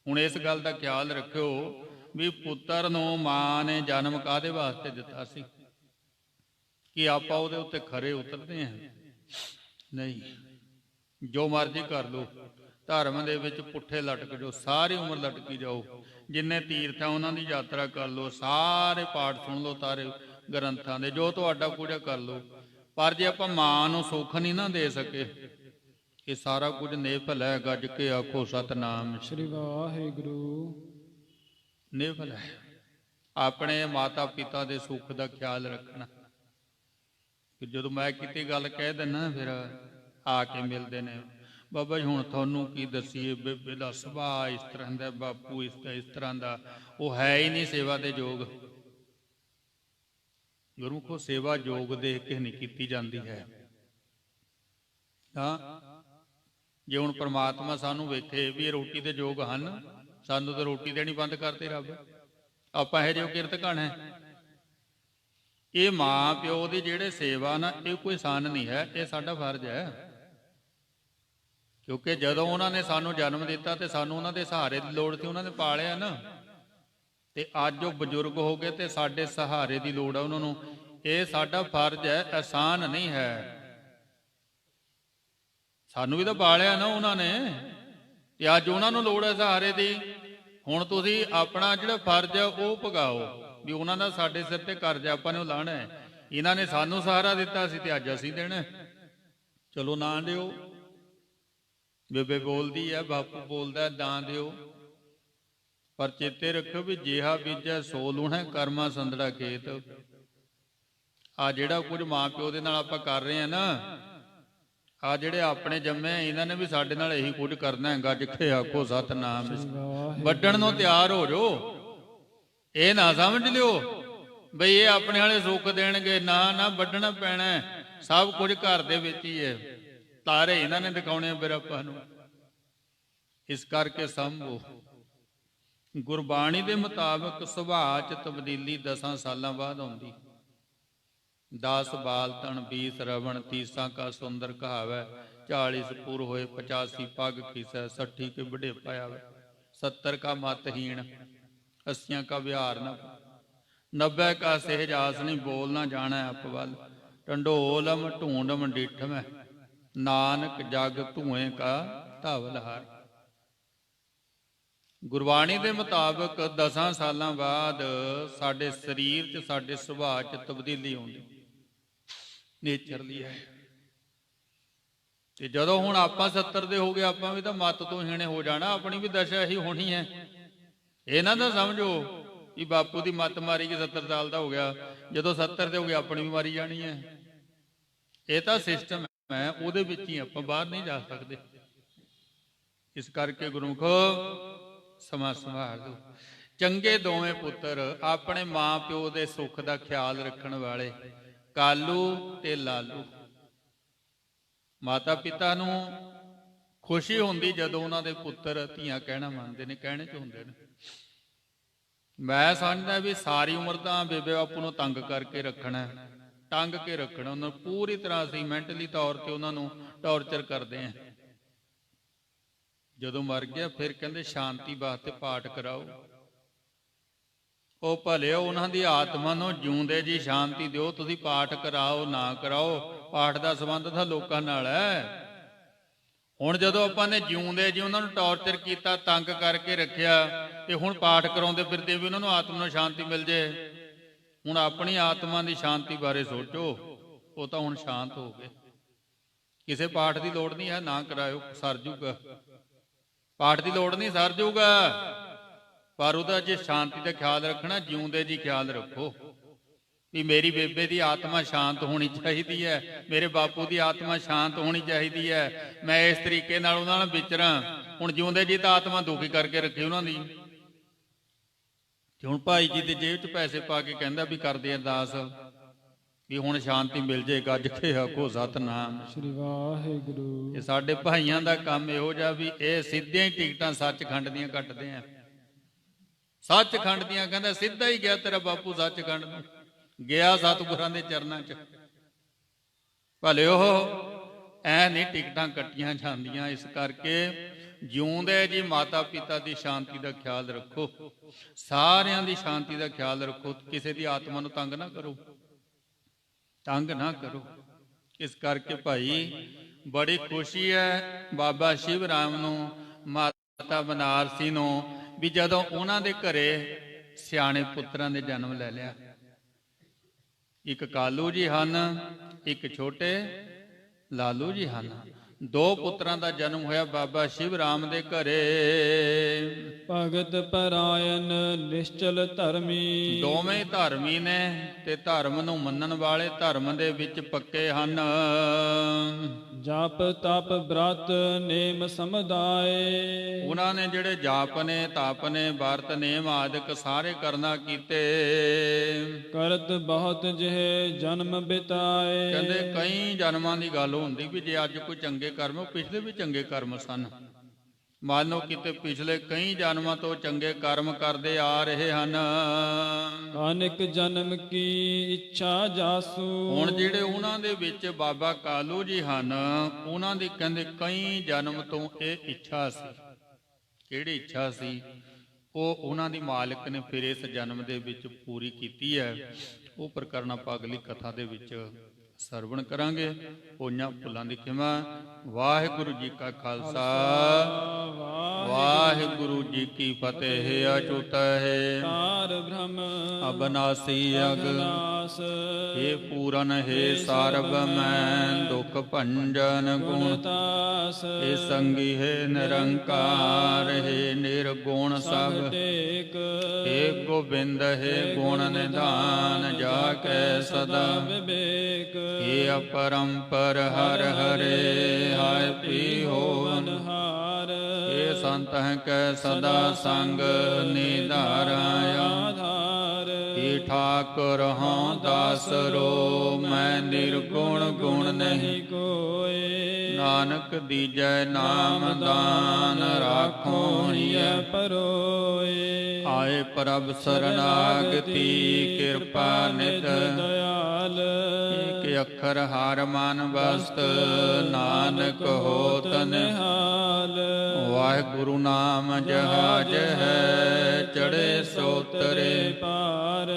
ਹੁਣ ਇਸ ਗੱਲ ਦਾ ਖਿਆਲ ਰੱਖਿਓ ਵੀ ਪੁੱਤਰ ਨੂੰ ਮਾਂ ਨੇ ਜਨਮ ਕਾਹਦੇ ਵਾਸਤੇ ਦਿੱਤਾ ਸੀ? ਕਿ ਆਪਾਂ ਉਹਦੇ ਉੱਤੇ ਖਰੇ ਉਤਰਦੇ ਹਾਂ? ਨਹੀਂ, ਜੋ ਮਰਜ਼ੀ ਕਰ ਲਓ, ਧਰਮ ਦੇ ਵਿੱਚ ਪੁੱਠੇ ਲਟਕ ਜਾਓ, ਸਾਰੀ ਉਮਰ ਲਟਕੀ ਜਾਓ, ਜਿੰਨੇ ਤੀਰਥ ਆ ਉਹਨਾਂ ਦੀ ਯਾਤਰਾ ਕਰ ਲਓ, ਸਾਰੇ ਪਾਠ ਸੁਣ ਲਓ ਸਾਰੇ ਗ੍ਰੰਥਾਂ ਦੇ, ਜੋ ਤੁਹਾਡਾ ਕੁਝ ਕਰ ਲਓ, ਪਰ ਜੇ ਆਪਾਂ ਮਾਂ ਨੂੰ ਸੁੱਖ ਨਹੀਂ ਨਾ ਦੇ ਸਕੇ, ਇਹ ਸਾਰਾ ਕੁਝ ਨਿਫਲ ਹੈ। ਗੱਜ ਕੇ ਆਖੋ ਸਤਨਾਮ ਸ੍ਰੀ ਵਾਹਿਗੁਰੂ। ਨਿਫਲ ਹੈ। ਆਪਣੇ ਮਾਤਾ ਪਿਤਾ ਦੇ ਸੁੱਖ ਦਾ ਖਿਆਲ ਰੱਖਣਾ। ਕਿ ਜਦੋਂ ਮੈਂ ਕਿਤੇ ਗੱਲ ਕਹਿ ਦਿੰਦਾ ਫਿਰ ਆ ਕੇ ਮਿਲਦੇ ਨੇ, ਬਾਬਾ ਜੀ ਹੁਣ ਤੁਹਾਨੂੰ ਕੀ ਦਸੀਏ, ਬੇਬੇ ਦਾ ਸੁਭਾਅ ਇਸ ਤਰ੍ਹਾਂ ਦਾ, ਬਾਪੂ ਇਸ ਤਰ੍ਹਾਂ ਦਾ, ਉਹ ਹੈ ਹੀ ਨਹੀਂ ਸੇਵਾ ਦੇ ਯੋਗ। ਗੁਰਮੁਖੋ ਸੇਵਾ ਯੋਗ ਦੇਖ ਕੇ ਨਹੀਂ ਕੀਤੀ ਜਾਂਦੀ ਹੈ। ਹਾਂ, ਜੇ ਹੁਣ ਪ੍ਰਮਾਤਮਾ ਸਾਨੂੰ ਵੇਖੇ ਵੀ ਇਹ ਰੋਟੀ ਦੇ ਯੋਗ ਹਨ, ਸਾਨੂੰ ਤਾਂ ਰੋਟੀ ਦੇਣੀ ਬੰਦ ਕਰਤੇ ਰੱਬ, ਆਪਾਂ ਇਹ ਜਿਹੇ ਕਿਰਤ ਘਣ ਹੈ। ਇਹ ਮਾਂ ਪਿਓ ਦੀ ਜਿਹੜੇ ਸੇਵਾ ਨਾ, ਇਹ ਕੋਈ ਆਸਾਨ ਨਹੀਂ ਹੈ, ਇਹ ਸਾਡਾ ਫਰਜ਼ ਹੈ। ਕਿਉਂਕਿ ਜਦੋਂ ਉਹਨਾਂ ਨੇ ਸਾਨੂੰ ਜਨਮ ਦਿੱਤਾ ਤੇ ਸਾਨੂੰ ਉਹਨਾਂ ਦੇ ਸਹਾਰੇ ਦੀ ਲੋੜ ਸੀ, ਉਹਨਾਂ ਨੇ ਪਾਲਿਆ ਨਾ, ਤੇ ਅੱਜ ਉਹ ਬਜ਼ੁਰਗ ਹੋ ਗਏ ਤੇ ਸਾਡੇ ਸਹਾਰੇ ਦੀ ਲੋੜ ਆ ਉਹਨਾਂ ਨੂੰ। ਇਹ ਸਾਡਾ ਫਰਜ਼ ਹੈ, ਆਸਾਨ ਨਹੀਂ ਹੈ। ਸਾਨੂੰ ਵੀ ਤਾਂ ਪਾਲਿਆ ਨਾ ਉਹਨਾਂ ਨੇ, ਤੇ ਅੱਜ ਉਹਨਾਂ ਨੂੰ ਲੋੜ ਹੈ ਸਹਾਰੇ ਦੀ। ਹੁਣ ਤੁਸੀਂ ਆਪਣਾ ਜਿਹੜਾ ਫਰਜ਼ ਹੈ ਉਹ ਭਗਾਓ, ਵੀ ਉਹਨਾਂ ਦਾ ਸਾਡੇ ਸਿਰ ਤੇ ਕਰਜ਼ਾ ਆਪਾਂ ਨੂੰ ਲਾਣਾ ਹੈ। ਇਹਨਾਂ ਨੇ ਸਾਨੂੰ ਸਹਾਰਾ ਦਿੱਤਾ ਸੀ ਤੇ ਅੱਜ ਅਸੀਂ ਦੇਣਾ। ਚਲੋ ਨਾ ਦਿਓ, ਬੇਬੇ ਬੋਲਦੀ ਹੈ, ਬਾਪੂ ਬੋਲਦਾ, ਨਾ ਦਿਓ, ਪਰ ਚੇਤੇ ਰੱਖਿਓ ਵੀ ਜਿਹਾ ਬੀਜੈ ਸੋ ਲੂਣਾ, ਕਰਮਾ ਸੰਦੜਾ ਖੇਤ। ਆ ਜਿਹੜਾ ਕੁਝ ਮਾਂ ਪਿਓ ਦੇ ਨਾਲ ਆਪਾਂ ਕਰ ਰਹੇ ਆ ਨਾ, ਆ ਜਿਹੜੇ ਆਪਣੇ ਜੰਮੇ ਇਹਨਾਂ ਨੇ ਵੀ ਸਾਡੇ ਨਾਲ ਇਹੀ ਕੁਝ ਕਰਨਾ ਹੈ। ਗੱਜ ਕੇ ਆਖੋ ਸਤਨਾਮ। ਵੱਢਣ ਨੂੰ ਤਿਆਰ ਹੋ ਜਾਓ, ਇਹ ਨਾ ਸਮਝ ਲਿਓ ਬਈ ਇਹ ਆਪਣੇ ਵਾਲੇ ਸੁੱਖ ਦੇਣਗੇ, ਨਾ ਨਾ, ਵੱਢਣਾ ਪੈਣਾ। ਸਭ ਕੁਝ ਘਰ ਦੇ ਵਿੱਚ ਹੀ ਹੈ, ਤਾਰੇ ਇਹਨਾਂ ਨੇ ਦਿਖਾਉਣੇ ਫਿਰ ਆਪਾਂ ਨੂੰ। ਇਸ ਕਰਕੇ ਸੰਭੋ। ਗੁਰਬਾਣੀ ਦੇ ਮੁਤਾਬਕ ਸੁਭਾਅ 'ਚ ਤਬਦੀਲੀ 10 ਸਾਲਾਂ ਬਾਅਦ ਆਉਂਦੀ। 10 ਬਾਲ ਤਣ 20 ਰਵਣ, 30 ਕਾ ਸੁੰਦਰ ਕਹਾਵੈ, 40 ਪੁਰ ਹੋਏ 85 ਪੱਗ ਖੀਸੈ, 60 ਕੇ ਬੁਢੇ ਪਾਇਆਵੈ, 70 ਕਾ ਮਤਹੀਣ, 80 ਕਾ ਵਿਹਾਰ ਨ, 90 ਕਾ ਸਹਿਜ ਆਸਣੀ, ਬੋਲ ਨਾ ਜਾਣਾ ਅਪਵਲ, ਢੰਡੋਲਮ ਢੂੰਡਮ ਡਿਠਮੈ, ਨਾਨਕ ਜਗ ਧੂਏ ਕਾ ਧਵਲ ਹਾਰ। ਗੁਰਬਾਣੀ ਦੇ ਮੁਤਾਬਕ 10 ਸਾਲਾਂ ਬਾਅਦ ਸਾਡੇ ਸਰੀਰ 'ਚ, ਸਾਡੇ ਸੁਭਾਅ 'ਚ ਤਬਦੀਲੀ ਆਉਂਦੀ, ਨੇਚਰਲੀ ਹੈ। ਤੇ ਜਦੋਂ ਹੁਣ ਆਪਾਂ 70 ਦੇ ਹੋ ਗਏ, ਆਪਾਂ ਵੀ ਤਾਂ ਮੱਤ ਤੋਂ ਹੀਣੇ ਹੋ ਜਾਣਾ, ਆਪਣੀ ਵੀ ਦਸ਼ਾ ਇਹੀ ਹੋਣੀ ਹੈ। ਇਹਨਾਂ ਦਾ ਸਮਝੋ ਵੀ ਬਾਪੂ ਦੀ ਮੱਤ ਮਾਰੀ ਕਿ 70 ਸਾਲ ਦਾ ਹੋ ਗਿਆ, ਜਦੋਂ 70 ਦੇ ਹੋ ਗਏ ਆਪਣੀ ਵੀ ਮਾਰੀ ਜਾਣੀ ਹੈ। ਇਹ ਤਾਂ ਸਿਸਟਮ ਹੈ, ਉਹਦੇ ਵਿੱਚ ਹੀ ਆਪਾਂ ਬਾਹਰ ਨਹੀਂ ਜਾ ਸਕਦੇ। ਇਸ ਕਰਕੇ ਗੁਰਮੁਖੋ ਸਮਾਂ ਸੰਭਾਲ ਦਿਓ। ਚੰਗੇ ਦੋਵੇਂ ਪੁੱਤਰ, ਆਪਣੇ ਮਾਂ ਪਿਓ ਦੇ ਸੁੱਖ ਦਾ ਖਿਆਲ ਰੱਖਣ ਵਾਲੇ, ਕਾਲੂ ਤੇ ਲਾਲੂ। ਮਾਤਾ ਪਿਤਾ ਨੂੰ ਖੁਸ਼ੀ ਹੁੰਦੀ ਜਦੋਂ ਉਹਨਾਂ ਦੇ ਪੁੱਤਰ ਧੀਆਂ ਕਹਿਣਾ ਮੰਨਦੇ ਨੇ, ਕਹਿਣੇ ਚ ਹੁੰਦੇ ਨੇ। ਮੈਂ ਸਮਝਦਾ ਵੀ ਸਾਰੀ ਉਮਰ ਤਾਂ ਬੇਬੇ ਬਾਪੂ ਨੂੰ ਤੰਗ ਕਰਕੇ ਰੱਖਣਾ, ਟੰਗ ਕੇ ਰੱਖਣਾ, ਉਹਨਾਂ ਨੂੰ ਪੂਰੀ ਤਰ੍ਹਾਂ ਅਸੀਂ ਮੈਂਟਲੀ ਤੌਰ ਤੇ ਉਹਨਾਂ ਨੂੰ ਟੌਰਚਰ ਕਰਦੇ ਹਾਂ। ਜਦੋਂ ਮਰ ਗਿਆ ਫਿਰ ਕਹਿੰਦੇ ਸ਼ਾਂਤੀ ਵਾਸਤੇ ਪਾਠ ਕਰਾਓ। ਉਹ ਭਲਿਓ ਉਹਨਾਂ ਦੀ ਆਤਮਾ ਨੂੰ ਜਿਉਂਦੇ ਜੀ ਸ਼ਾਂਤੀ ਦਿਓ। ਤੁਸੀਂ ਪਾਠ ਕਰਾਓ ਨਾ ਕਰਾਓ, ਪਾਠ ਦਾ ਸੰਬੰਧ ਤਾਂ ਲੋਕਾਂ ਨਾਲ ਹੈ। ਹੁਣ ਜਦੋਂ ਆਪਾਂ ਨੇ ਜਿਉਂਦੇ ਜੀ ਉਹਨਾਂ ਨੂੰ ਟੌਰਚਰ ਕੀਤਾ, ਤੰਗ ਕਰਕੇ ਰੱਖਿਆ, ਤੇ ਹੁਣ ਪਾਠ ਕਰਾਉਂਦੇ ਫਿਰਦੇ ਵੀ ਉਹਨਾਂ ਨੂੰ ਆਤਮਾ ਨੂੰ ਸ਼ਾਂਤੀ ਮਿਲ ਜੇ। ਹੁਣ ਆਪਣੀ ਆਤਮਾ ਦੀ ਸ਼ਾਂਤੀ ਬਾਰੇ ਸੋਚੋ। ਉਹ ਤਾਂ ਹੁਣ ਸ਼ਾਂਤ ਹੋ ਗਏ, ਕਿਸੇ ਪਾਠ ਦੀ ਲੋੜ ਨਹੀਂ ਹੈ, ਨਾ ਕਰਾਇਓ, ਸਰ ਜੂਗਾ। ਪਾਠ ਦੀ ਲੋੜ ਨਹੀਂ, ਸਰ ਜੂਗਾ। ਪਰ ਉਹਦਾ ਜੇ ਸ਼ਾਂਤੀ ਦਾ ਖਿਆਲ ਰੱਖਣਾ, ਜਿਉਂਦੇ ਜੀ ਖਿਆਲ ਰੱਖੋ ਵੀ ਮੇਰੀ ਬੇਬੇ ਦੀ ਆਤਮਾ ਸ਼ਾਂਤ ਹੋਣੀ ਚਾਹੀਦੀ ਹੈ, ਮੇਰੇ ਬਾਪੂ ਦੀ ਆਤਮਾ ਸ਼ਾਂਤ ਹੋਣੀ ਚਾਹੀਦੀ ਹੈ, ਮੈਂ ਇਸ ਤਰੀਕੇ ਨਾਲ ਉਹਨਾਂ ਨਾਲ ਵਿਚਰਾਂ। ਹੁਣ ਜਿਉਂਦੇ ਜੀ ਤਾਂ ਆਤਮਾ ਦੁਖੀ ਕਰਕੇ ਰੱਖੀ ਉਹਨਾਂ ਦੀ। ਹੁਣ ਭਾਈ ਜੀ ਦੇ ਜੇਬ 'ਚ ਪੈਸੇ ਪਾ ਕੇ ਕਹਿੰਦਾ ਵੀ ਕਰਦੇ ਅਰਦਾਸ ਵੀ ਹੁਣ ਸ਼ਾਂਤੀ ਮਿਲ ਜੇ। ਗੱਜ ਕੇ ਆਖੋ ਸਤਨਾਮ ਸ੍ਰੀ ਵਾਹਿਗੁਰੂ। ਇਹ ਸਾਡੇ ਭਾਈਆਂ ਦਾ ਕੰਮ ਇਹੋ ਜਿਹਾ ਵੀ ਇਹ ਸਿੱਧੀਆਂ ਹੀ ਟਿਕਟਾਂ ਸੱਚਖੰਡ ਦੀਆਂ ਕੱਟਦੇ ਆ। ਸੱਚਖੰਡ ਦੀਆਂ ਕਹਿੰਦਾ ਸਿੱਧਾ ਹੀ ਗਿਆ ਤੇਰਾ ਬਾਪੂ ਸੱਚਖੰਡ ਨੂੰ, ਗਿਆ ਸਤਿਗੁਰਾਂ ਦੇ ਚਰਨਾਂ 'ਚ। ਭਲੇ ਉਹ ਐ ਨਹੀਂ ਟਿਕਟਾਂ ਕੱਟੀਆਂ ਜਾਂਦੀਆਂ। ਇਸ ਕਰਕੇ ਜਿਉਂਦੇ ਜੀ ਮਾਤਾ ਪਿਤਾ ਦੀ ਸ਼ਾਂਤੀ ਦਾ ਖਿਆਲ ਰੱਖੋ, ਸਾਰਿਆਂ ਦੀ ਸ਼ਾਂਤੀ ਦਾ ਖਿਆਲ ਰੱਖੋ, ਕਿਸੇ ਦੀ ਆਤਮਾ ਨੂੰ ਤੰਗ ਨਾ ਕਰੋ, ਤੰਗ ਨਾ ਕਰੋ। ਇਸ ਕਰਕੇ ਭਾਈ ਬੜੀ ਖੁਸ਼ੀ ਹੈ ਬਾਬਾ ਸ਼ਿਵ ਰਾਮ ਨੂੰ, ਮਾਤਾ ਬਨਾਰਸੀ ਨੂੰ, ਵੀ ਜਦੋਂ ਉਹਨਾਂ ਦੇ ਘਰੇ ਸਿਆਣੇ ਪੁੱਤਰਾਂ ਦੇ ਜਨਮ ਲੈ ਲਿਆ। ਇੱਕ ਕਾਲੂ ਜੀ ਹਨ, ਇੱਕ ਛੋਟੇ ਲਾਲੂ ਜੀ ਹਨ। ਦੋ ਪੁੱਤਰਾਂ ਦਾ ਜਨਮ ਹੋਇਆ ਬਾਬਾ ਸ਼ਿਵ ਰਾਮ ਦੇ ਘਰੇ। ਭਗਤ ਪਰਾਇਣ ਨਿਸ਼ਚਲ ਧਰਮੀ, ਦੋਵੇਂ ਧਰਮੀ ਨੇ ਤੇ ਧਰਮ ਨੂੰ ਮੰਨਣ ਵਾਲੇ, ਧਰਮ ਦੇ ਵਿੱਚ ਪੱਕੇ ਹਨ। ਜਪ ਤਪ ਬ੍ਰਤ ਨੇਮ ਸਮੁਦਾਏ, ਉਹਨਾਂ ਨੇ ਜਿਹੜੇ ਜਾਪ ਨੇ, ਤਪ ਨੇ, ਵਰਤ ਨੇਮ ਆਦਿਕ ਸਾਰੇ ਕਰਨਾ ਕੀਤੇ। ਕਰਤ ਬਹੁਤ ਜਿਹੇ ਜਨਮ ਬਿਤਾਏ, ਕਹਿੰਦੇ ਕਈ ਜਨਮਾਂ ਦੀ ਗੱਲ ਹੁੰਦੀ ਵੀ ਜੇ ਅੱਜ ਕੋਈ ਚੰਗੇ ਕਰਮ, ਉਹ ਪਿਛਲੇ ਵੀ ਚੰਗੇ ਕਰਮ ਸਨ। ਮੰਨ ਲਓ ਕਿਤੇ ਪਿਛਲੇ ਕਈ ਜਨਮਾਂ ਤੋਂ ਚੰਗੇ ਕਰਮ ਕਰਦੇ ਆ ਰਹੇ ਹਨ। ਅਨੇਕ ਜਨਮ ਕੀ ਇੱਛਾ ਜਾਸੂ, ਹੁਣ ਜਿਹੜੇ ਉਹਨਾਂ ਦੇ ਵਿੱਚ ਬਾਬਾ ਕਾਲੂ ਜੀ ਹਨ, ਉਹਨਾਂ ਦੀ ਕਹਿੰਦੇ ਕਈ ਜਨਮ ਤੋਂ ਇਹ ਇੱਛਾ ਸੀ। ਕਿਹੜੀ ਇੱਛਾ ਸੀ? ਉਹ ਉਹਨਾਂ ਦੀ ਮਾਲਕ ਨੇ ਫਿਰ ਇਸ ਜਨਮ ਦੇ ਵਿੱਚ ਪੂਰੀ ਕੀਤੀ ਹੈ। ਉਹ ਪ੍ਰਕਰਨ ਆਪਾਂ ਅਗਲੀ ਕਥਾ ਦੇ ਵਿੱਚ ਸਰਵਣ ਕਰਾਂਗੇ। ਹੋਈਆਂ ਭੁੱਲਾਂ ਦੀ ਖਿਮਾ। ਵਾਹਿਗੁਰੂ ਜੀ ਕਾ ਖਾਲਸਾ, ਵਾਹਿਗੁਰੂ ਜੀ ਕੀ ਫਤਿਹ। ਅਚੂਤ ਹੈ ਤਾਰ ਬ੍ਰਹਮ ਅਬਨਾਸੀ ਅਗਨਾਸ, हे पूरन हे सार्वमैन दुख भंजन गुणतास, हे संगी हे निरंकार, हे निर्गुण सब टेक, हे गोविंद हे गुण निधान, जाके सदा विवेक, हे अपरंपर हर हरे हाय पी होवन हार, हे संत है कै सदा संग निधाराया, हे ठाकुर हों दासरो मैं निर्गुण गुण नहीं कोय, नानक दीजै नाम दान राखो हिय परोय, आए प्रभ शरणागति कृपा निध दयाल, एक अखर हार मन वस्त नानक होत निहाल। वाहिगुरु नाम जहाज है चढ़े सोतरे पार,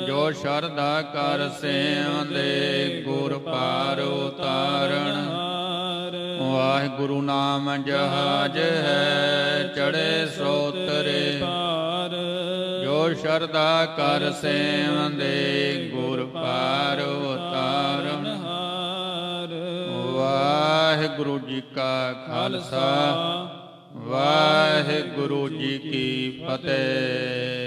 जो शरधा कर सेवंदे गुर पार उतारण। वाहिगुरु नाम जहाज है चढ़े सोतरे पार, जो शरधा कर सेवंदे गुर पार उतारण। वाहिगुरु जी का खालसा, वाहिगुरु जी की फतेह।